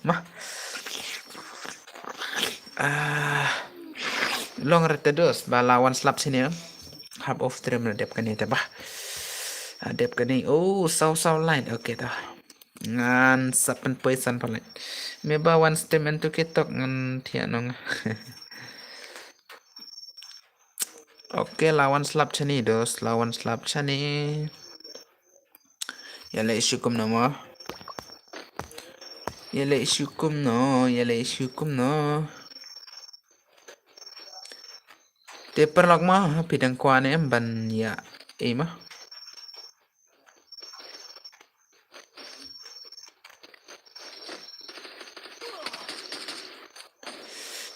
mah long rete dos ba lawan slap sini ya half of stream dep kani ta ba dep kani oh sau line oke ta ngan sapen poisan pala me ba one stream into kitok ngan tianong oke lawan slap chani dos lawan slap chani yale isyukum nama yale isyukum no te perlok mah pidang kuane ban ya mah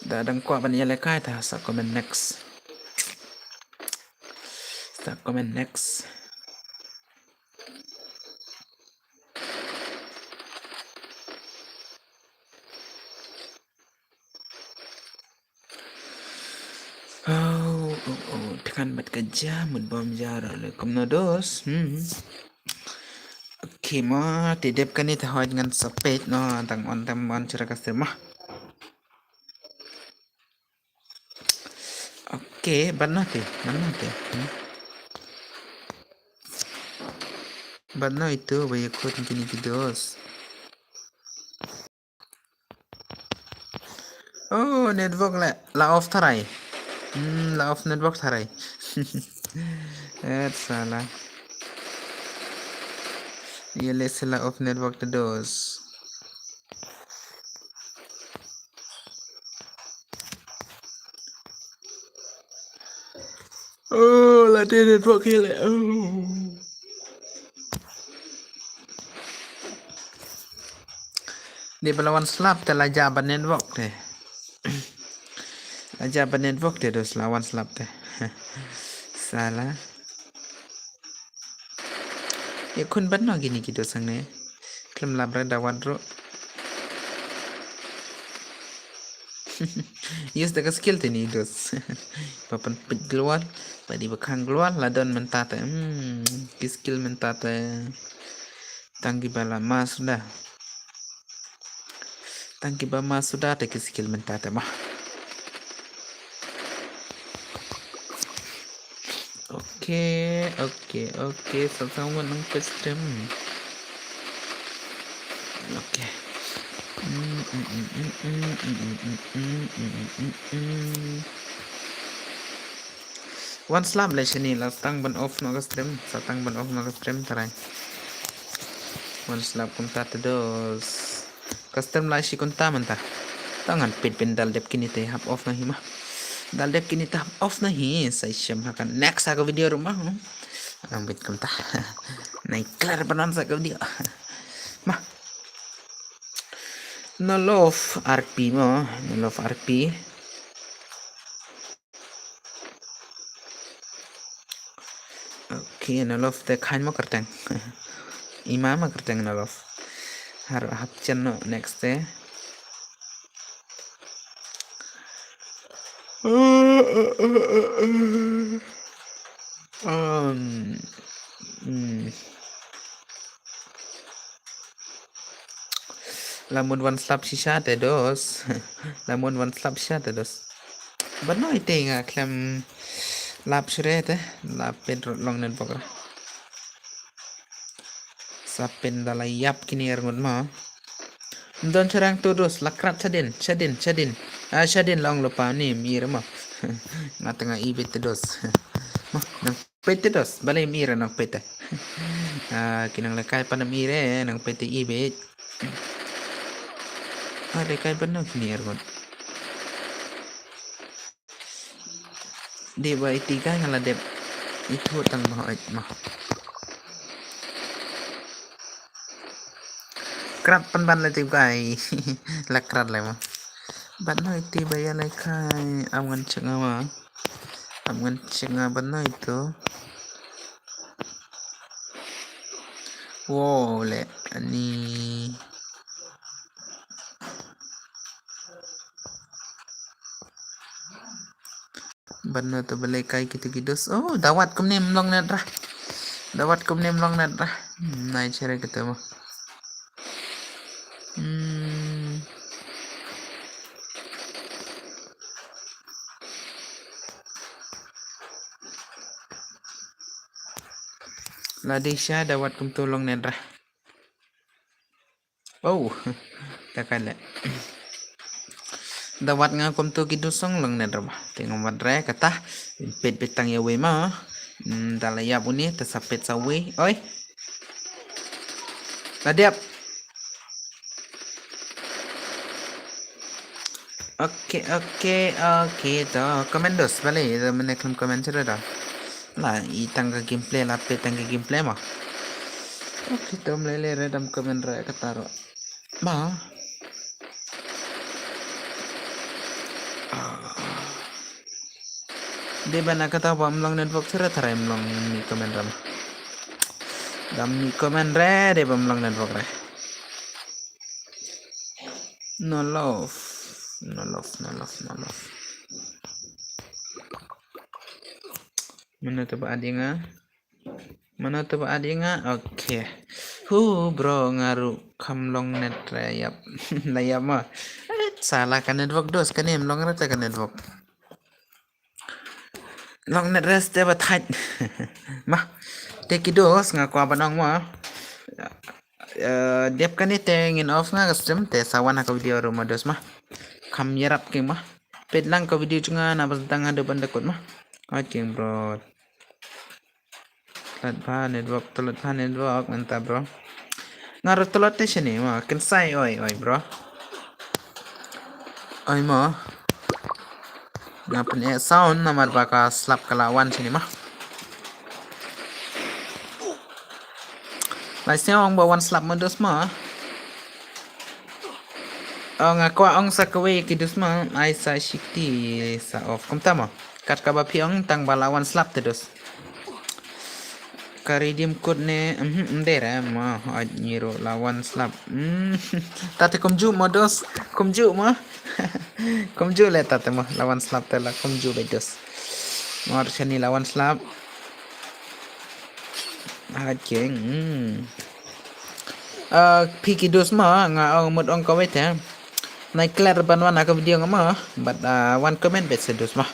dadang kwa ban yale kai ta sa comment next oh tekan bat kerja mud bom jara le komno dos okay ma tidep kan itu hoy dengan sepet no tang on cara customer okay mana te Badno itu banyak kot kini dos. Oh network la off tarai. La off network tarai. Salah. Iya les la off network dos. Oh la network ile. Oh. Di belawan slap telah jaban network deh. Jaban network deh dos lawan slap deh. Salah. Ya kun badno gini gitu sang ne. Klem labra dawan ro. Yes dekat skill tini dos. Papan pit keluar, padi bekang keluar, ladon mentate. Skill mentate. Tangki bala mas sudah. Tangki bala mas sudah ada skill mentate mah. Oke. Sama nang pestrim. Oke. One slap le sini latang ban off no stream, satang ban off no stream tarai. One slap kunta dos. Custom la shi kunta manta. Tangan pin dal dep kini te hap off nahi mah. Dal dep kini te hap off nahi. Saya syam akan next aku video rumah. Ambit kunta. Naik klar banan sa video. Mah. No love RP mo, no love RP. Okay, no love te khain mo karteng. Ima ma karteng no love. Har hap chen no next te. Lamun one slap sisa te dos. Lamun one slap sisa te dos. Bano ite nga klem lap sure te. Lap pedro long net pokra. Sapin dalai yap kini ergun ma. Don cerang tu dos lakrat sadin. Sadin long lupa ni mir ma. Ngatengah ibit te dos. Mah nang pete dos balai mira nang pete. Kinang lekay pa na mire nang pete ibit. Lekay pa na kini ergun. Di ba itiga ngala dep itu tang mah. Krat pan la tigai lakrat le ma. Ban no iti baya lekay awan cenga ma. Awan cenga ban no itu. Wow le ani Bana to balai kai gitu gidos. Oh, dawat kum nem long net rah. Nai chere ketemu. Ladisha dawat kum tolong net rah. Oh, takala. Dawat nga kum to gidosong long net rah. Tengok madre kata pet petang ya we ma. Dalaya buni tesapet sawi. Oi. Ladiap. Oke to komendos balik meneklam komen cerita lah itangga gameplay lah petangga gameplay mah oke to melele redam komen ra kataro ma de bana kata bam long network cerita tarai long ni komen ram dam ni komen re de bam long network re no love Mana tu ba adi nga? Mana tu ba adi nga? Okay. Bro ngaru kamlong net layap. Layap mo. Salah kan network dos kanim long rata kan network. Long net rest ba tight. Mah. Teki dos nga kwa banong mo. Diap kan ni tengin off nga stream te sawan ka video rumah dos mah. Kam yarap ke mah. Pedlang ka video cunga na bantang ada bandakut mah. Okay bro. Telat pa network mantap bro. Ngaruh telat sini mah. Kensai oi bro. Oi mah. Ngapain sound nomor bakal slap kelawan sini mah. Laisnya orang bawan slap modus mah. Ngaku ong sa kawe kidus mah ai sa shifty sa off. Kumta mah. Kat ka bapi ong tang balawan slap terus. Karidim code ne ndera mah nyiro lawan slap. Tate kumju modus. Kumju mah. Kumju le tate mah lawan slap tela kumju bedos. Ngor sini lawan slap. Okay. Piki dos mah nga ong mod ong kawet ya. Naik clear banwan aku video ngama but one comment bet sedos mah.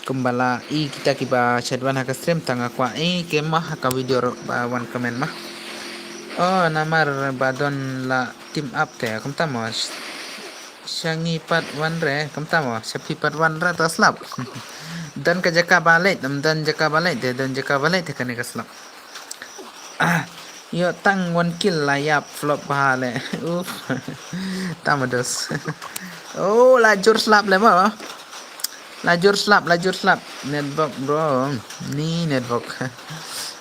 Kumbala kita kiba chadwan haka stream tanga kwa kemah haka video one comment mah. Namar badon la team up te kumta mo. Syangi part 1 re kumta mo. Sapi part 1 re taslap. Dan ka jaka balik dan jaka balik te kani kaslap. Yo tang one kill layap flop bahale. Tamados. Lajur slap le mah. Lajur slap. Network bro. Ni network.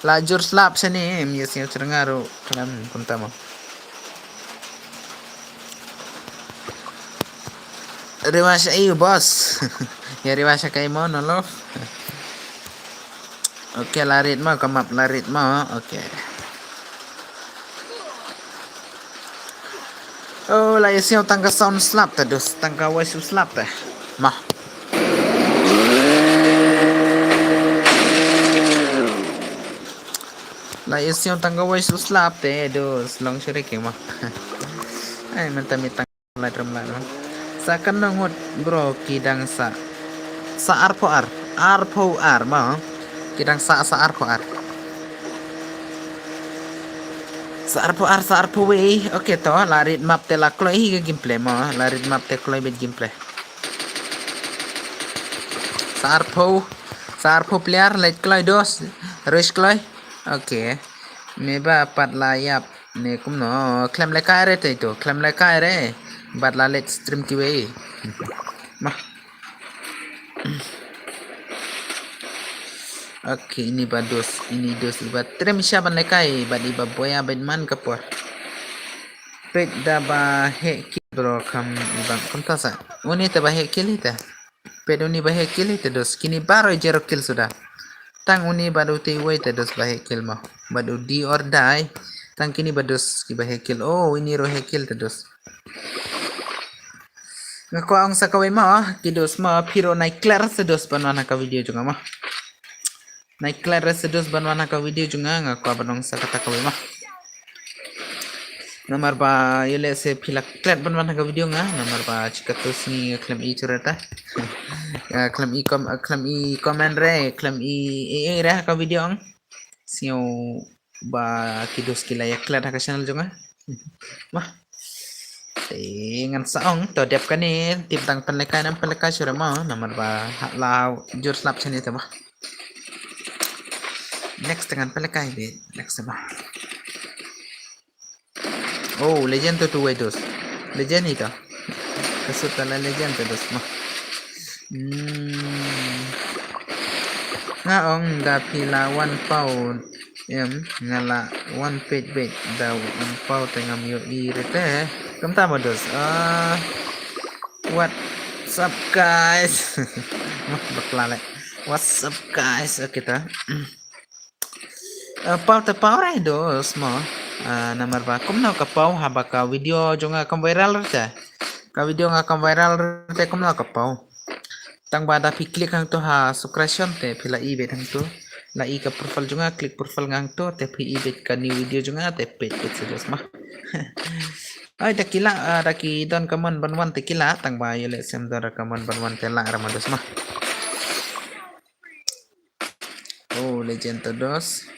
Lajur slap sini. Yes yang cerengaru. Kalam punta mo. Riwasya iyo boss. Ya riwasya kay mo no love. Okay larit mo. Kamap larit mo. Okay. Lah isiyo tangga sound slap terus tangga voice slap teh mah lah isiyo tangga voice slap teh dos long sore ke mah ai mantap mitang la drum la sakan nongot bro kidang sa arpo ar mah kidang sa arpo ar Saarpo way. Okay to, larit map te la kloy higa gameplay mo. Larit map te kloy bet gameplay. Saarpo player let kloy dos. Rush kloy. Okay. Meba pat layap. Ne kumno klem le kaire te itu. Klem le kaire. Bat la let stream ki way. Mah. Okay, ini dos iba trem siapan lekai bad iba boya bedman kapor. Pet da ba heki bro kam ibang kontasa. Uni ta ba heki lita. Pet uni ba heki lita dos kini baru 0 kill sudah. Tang uni baru te wait dos ba heki mo. Badu di or die. Tang kini bados ki ba heki. Ini ro heki dos. Ngaku ang sa kaway mo kidos mo piro naik clear sedos panuan ka video juga mah. Naik clear sedos banwana ka video juga ngaku abanong sa kata kawai mah. Nomor ba yule se pilak clear banwana ka video nga nomor ba cikatus ni klem i curata. Klem i comment re klem i re ka video ang sio ba kidos kilaya clear ka channel juga. Mah. Ngan saong to dep kani tip tang penlekai sura mo nomor ba lao jur slap sini mah. Next dengan pelekai bit next apa? Legend tu way dos. Legend itu. Kasutala legend tu dos mah. Ngaong dapi lawan pau ngala one page bit daw ang pau tengam yo irete. Kamta mo dos. What's up guys? Baklale. What's up guys? Kita. Pau re dos mo nomor ba kum na ka pau haba ka video jo nga kam viral rete ka video nga kam viral rete kum na ka pau tang bada pi klik hang to ha subscription te pila i bet hang to la i ka profile junga klik profile ngang to te pi i bet ka new video junga te pet pet saja mah ai dakila daki don kaman banwan te kila tang ba yele sem dora kaman banwan te la ramados mah oh legend to dos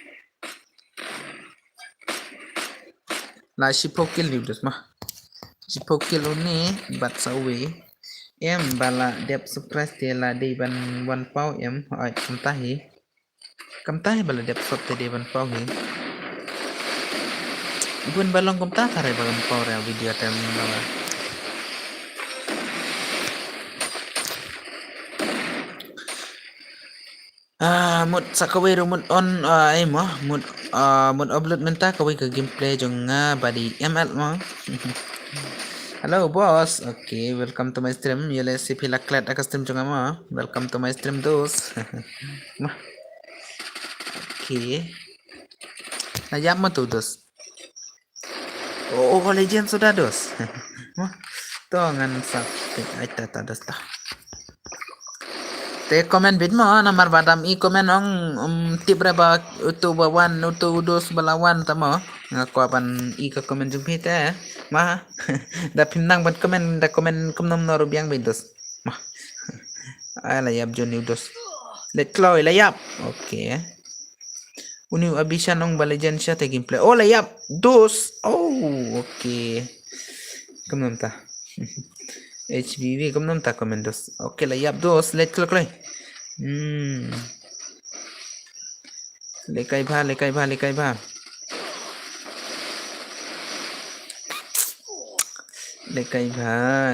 la shipokil ni dos mah shipokil ni bat sawe em bala dep surprise te la de ban wan pau em ai kamtahi bala dep sop te de ban pau hi bun balong kom ta thare balong pau re video tem bala mut sakawe mut on mo mut upload menta kawe ke gameplay jong body ml mo hello boss okay welcome to my stream yele si pila klat ak stream jong ma welcome to my stream dos mah okay ayam mo to dos oh legend sudah dos mah to ngan sak ai ta dos ta te komen bit mo namar badam i komen ong tip ba utu bawan utu dos balawan tamo ngaku apan i ka komen jung pite ma da pinang ban komen da komen kumnom noru biang bidos ma ala yap joni dos let kloy la yap okay uni abishan ong balejan siya te gameplay oh la yap dos oh okay kumnom ta HBV kumnom ta komen dos okay la yap dos let kloy lekai ba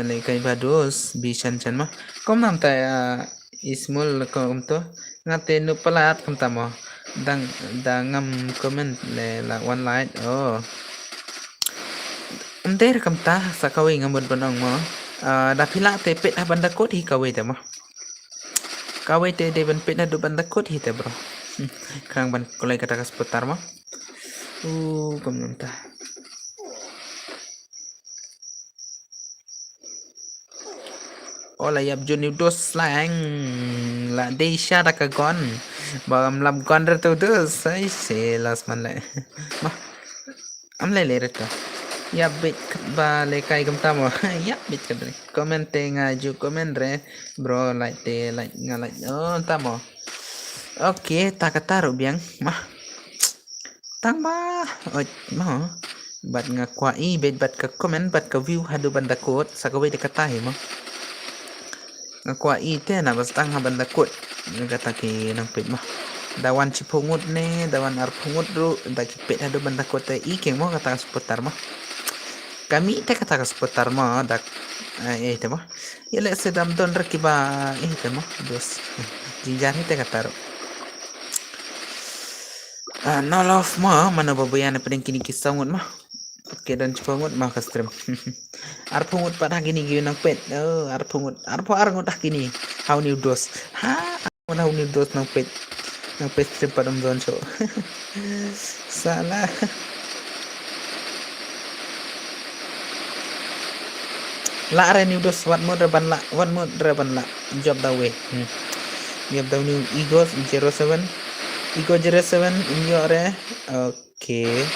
lekai ba dos bisan chan mah kom nam ta ismul kom to ngate nu palat kom ta mo dangam comment le la one light oh der kam ta sakawi ngamut banong mo da pila te pet banda kot hi kawe ta mo kawe te de ban pet na do banda kot hi ta bro kerang ban kolai kata seputar mah komentar oh la yap joni dos slang la deisha da kagon bagam lam gonder tu dos sai selas man le mah am le reta ya bit ba le kai gam tamo ya bit kadre comment ngaju comment re bro like te like ngalai oh tamo okay takataru biang mah tamba oi mah bat nga kwa i bet bat ka comment bat ka view hadu banda kot sakawe de katahi mo nga kwa i te na basta nga banda kot nga kata ki nang pet mo dawan cipungut ne dawan arpungut ru da ki pet hadu banda kot te i keng mo kata seputar mo kami te kata seputar mo dak te mo yele sedam don rakiba te mo dos jinjar te kata ro no love mo mana babayan pedeng kini kisangut mah oke dan cepungut mah ka stream arpungut pada gini gini nang pet arpungut arpungut dah gini how new dos how new dos nang pet stream pada mzon show salah la re new dos wat mod reban la job da we job da new egos 07 Iko 07 inyo re okay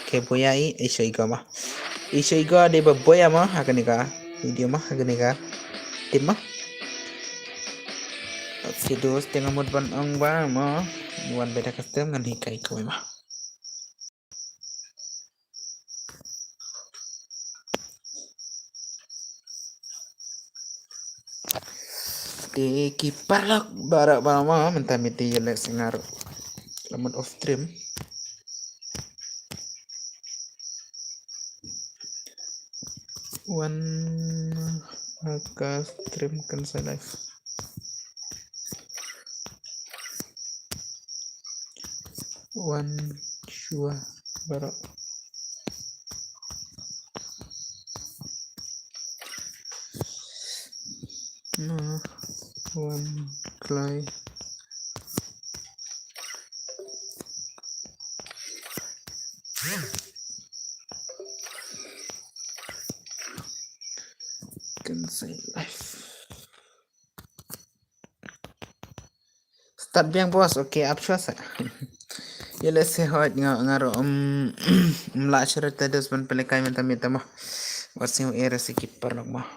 ke boyai iso igo de boya mah hakanika video mah hakanika tim mah okay dos tengah mod ban ong ba mah wan beda custom ngan hikai ko mah de kipar lak barak mah mentah miti yele singar lemot off stream one maka stream cancel live one shua barak one clay cancel live Start biang bos, oke, absyasa. Ya let's say hot ngaro mla syarat tadas ban pelekai menta mah. Wasing era si keeper nok mah.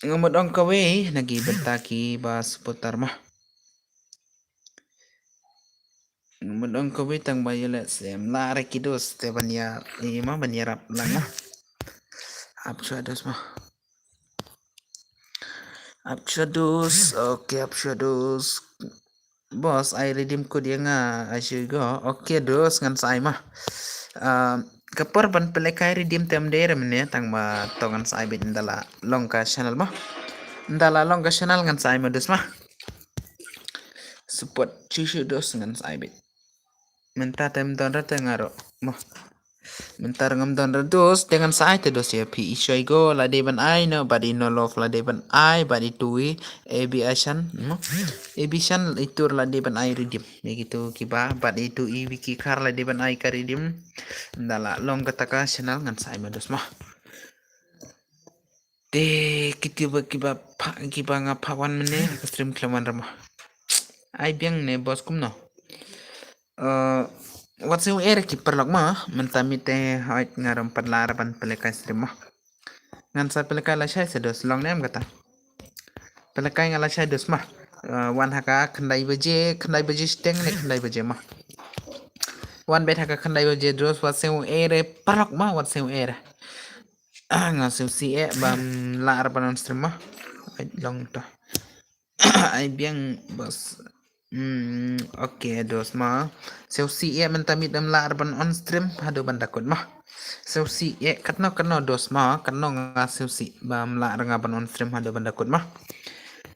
Ngamod ang kawe nagi bentaki bas putar mah. Ngamod ang kawe tang bayo let's say mla rekidos te banya ima banyarap lang mah. Absyados mah. Absyados, oke absyados. Bos, I redeem code dia nga go. Oke dos ngan sai mah. Kapar ban pelekai redeem tem dere mene tang ma tongan sai bit ndala longka channel mah. Ndala longka channel ngan sai mah dos mah. Support cucu dos ngan sai bit. Menta tem don rata ngaro mah. Mentar ngam don dos dengan sai te dos ya pi isoi go la deban ai no badi no love la deban ai badi tui ebi asan ebi san itur la deban ai redim begitu kiba badi itu i wiki kar la deban ai karidim ndala long kataka channel ngan sai mados mah de kitiba kiba nga pawan mene stream klaman ramah ai biang ne bos kumno what's yung era keeper log mah mentamite hait ngaram padlarapan pelekai stream mah ngan sa pelekai la syai sedos long nem kata pelekai ngala syai dos mah wan haka khandai baje steng ne khandai baje mah wan bet haka khandai baje dos what's yung era parok mah what's yung era ngasim si bam larapan stream mah long to ai biang bos oke dos mah seu si mentamit dam larban on stream hado bandakot mah seu si katno dos mah katno nga seu si bam lar ngaban on stream hado bandakot mah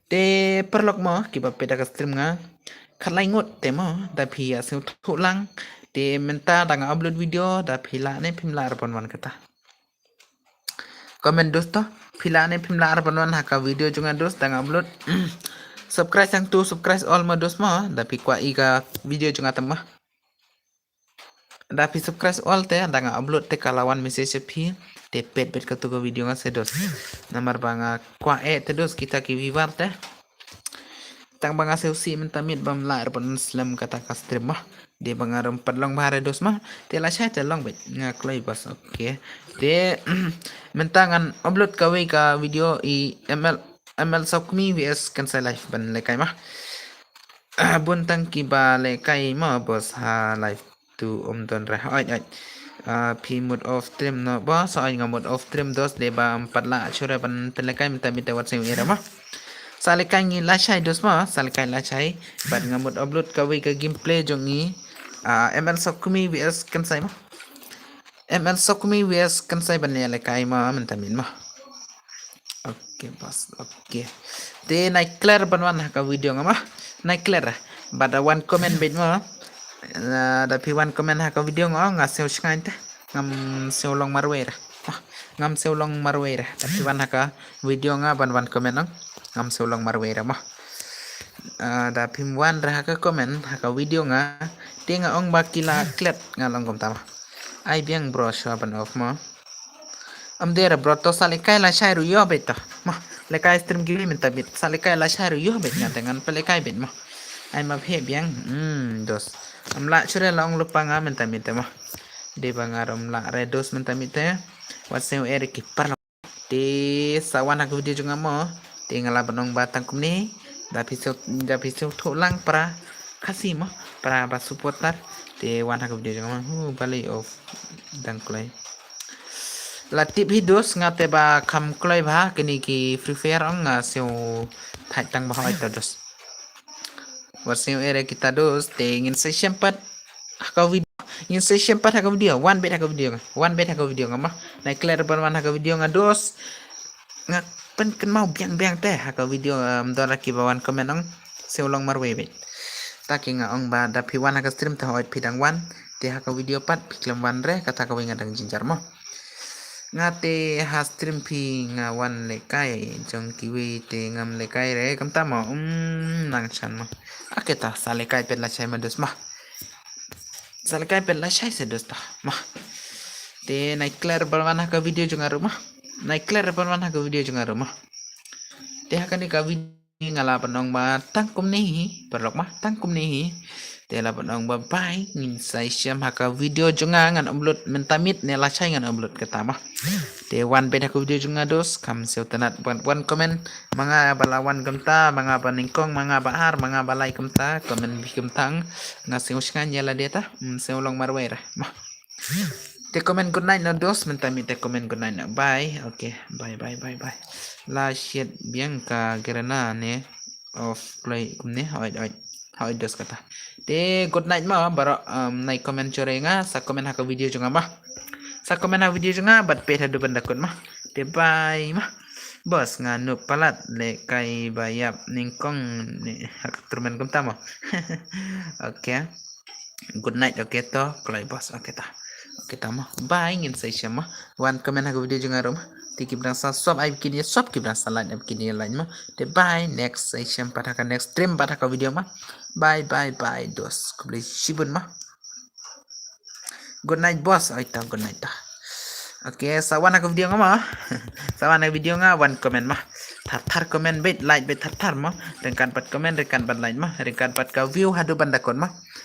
te perlok mah kiba peda ka stream nga khalai ngot te mah da phi seu thulang te menta dang upload video da phila ne phim lar ban wan kata comment dos to phila ne phim lar ban wan haka video junga dos dang upload subscribe yang tu subscribe all mados mah tapi kwa iga video junga temah tapi subscribe all te anda upload te kalawan message pi te pet katuga video nga sedos namar banga kwa te dos kita ki vivar te tang banga seusi mentamit bam lar pon slam kata ka stream mah de banga ram padlong bahare dos mah te la syai te long bet nga klai bas oke te mentangan upload ka video i ML Sokmi vs Kansai Live ban lekai mah buntang kiba lekai mah bos ha live tu don rah oi pi mode of stream no bos oi nga mode of stream dos de ba empat la chura ban telekai minta minta wat era mah salekai ngi la chai dos mah salekai la chai ban nga mode upload ka ka gameplay jongi ML Sokmi vs Kansai mah ML Sokmi vs Kansai ban lekai mah minta min mah oke bos oke te naik clear banwan ka video ngama naik clear bada one comment bet mo da pi one comment ka video nga seu shkain te ngam seu long marwera ngam seu long marwera da pi wan ka video nga ban one comment ngam seu long marwera mah da pi wan ra ka comment ka video nga te nga ong bakila klet nga long kom tama ai biang bro sha ban off mo dera bro to salekai la shairu yo beta mah lekai stream gili minta bit salekai la shairu yo bet nga dengan pelekai bet mah ai ma phe biang dos la chure long lupa nga minta minta mah de bangarom la re dos minta minta waseu erik par de sawan aku video junga mo de ngala banong batang kumni da pisau tholang para kasih mah para ba supporter de wan aku video junga bali of dangklai latip hidos ngate ba kam kloi ba kini ki free fire ong nga seu thai tang ba itu dos waseu era kita dos te ingin session pat haka video ingin session pat haka video one bet haka video nga mah naik clear ban haka video nga dos nga pen ken mau biang teh haka video don laki bawan komen ong seu long marwe bet taki nga ong ba da pi wan haka stream ta hoit pidang wan te haka video pat piklam wan re kata ka winga dang jinjar mo ngate ha stream pi nga wan lekai jong kiwi te ngam lekai re kam ta mo nang chan mo aketa sa lekai pet la chai ma dos mah sa lekai pet la chai se dos ta mah te naik clear balwana ka video jong rumah naik clear balwana ka video jong rumah te hakani ka video ngala panong ba tangkum ni perlok mah tangkum ni tela panong ba bai ngin sai syam haka video jonga ngan upload mentamit ne la chai ngan upload kata mah te wan beda ku video jonga dos kam seu tenat wan komen manga balawan kemta manga paningkong manga bahar manga balai kemta komen bi kemtang ngasih uskan yala deta seu long marwera mah te komen good night na dos mentamit te komen good night na bye okay bye bye bye bye la shit bianca gerana ne of play kumne hỏi dos kata te good night ma baro nai comment corenga sa comment haka video jonga mah sa comment ha video jonga bat pe hadu bandakun mah te bye mah bos nganu palat le kai bayap ningkong ni hak turmen kum tamo okay good night okay to klay bos okay ta okay tamo bye ngin sai syama wan comment haka video jonga rom tiki berasa swap ai bikin swap ki berasa lain ai bikin lain mah te bye next session pada next stream pada video mah bye bye bye dos kubli shibun mah good night bos aita good night ta oke sawan aku video mah sawan aku video nga wan comment mah thar comment bet like bet thar mah rekan pat comment rekan pat like mah rekan pat ka view hadu bandakon mah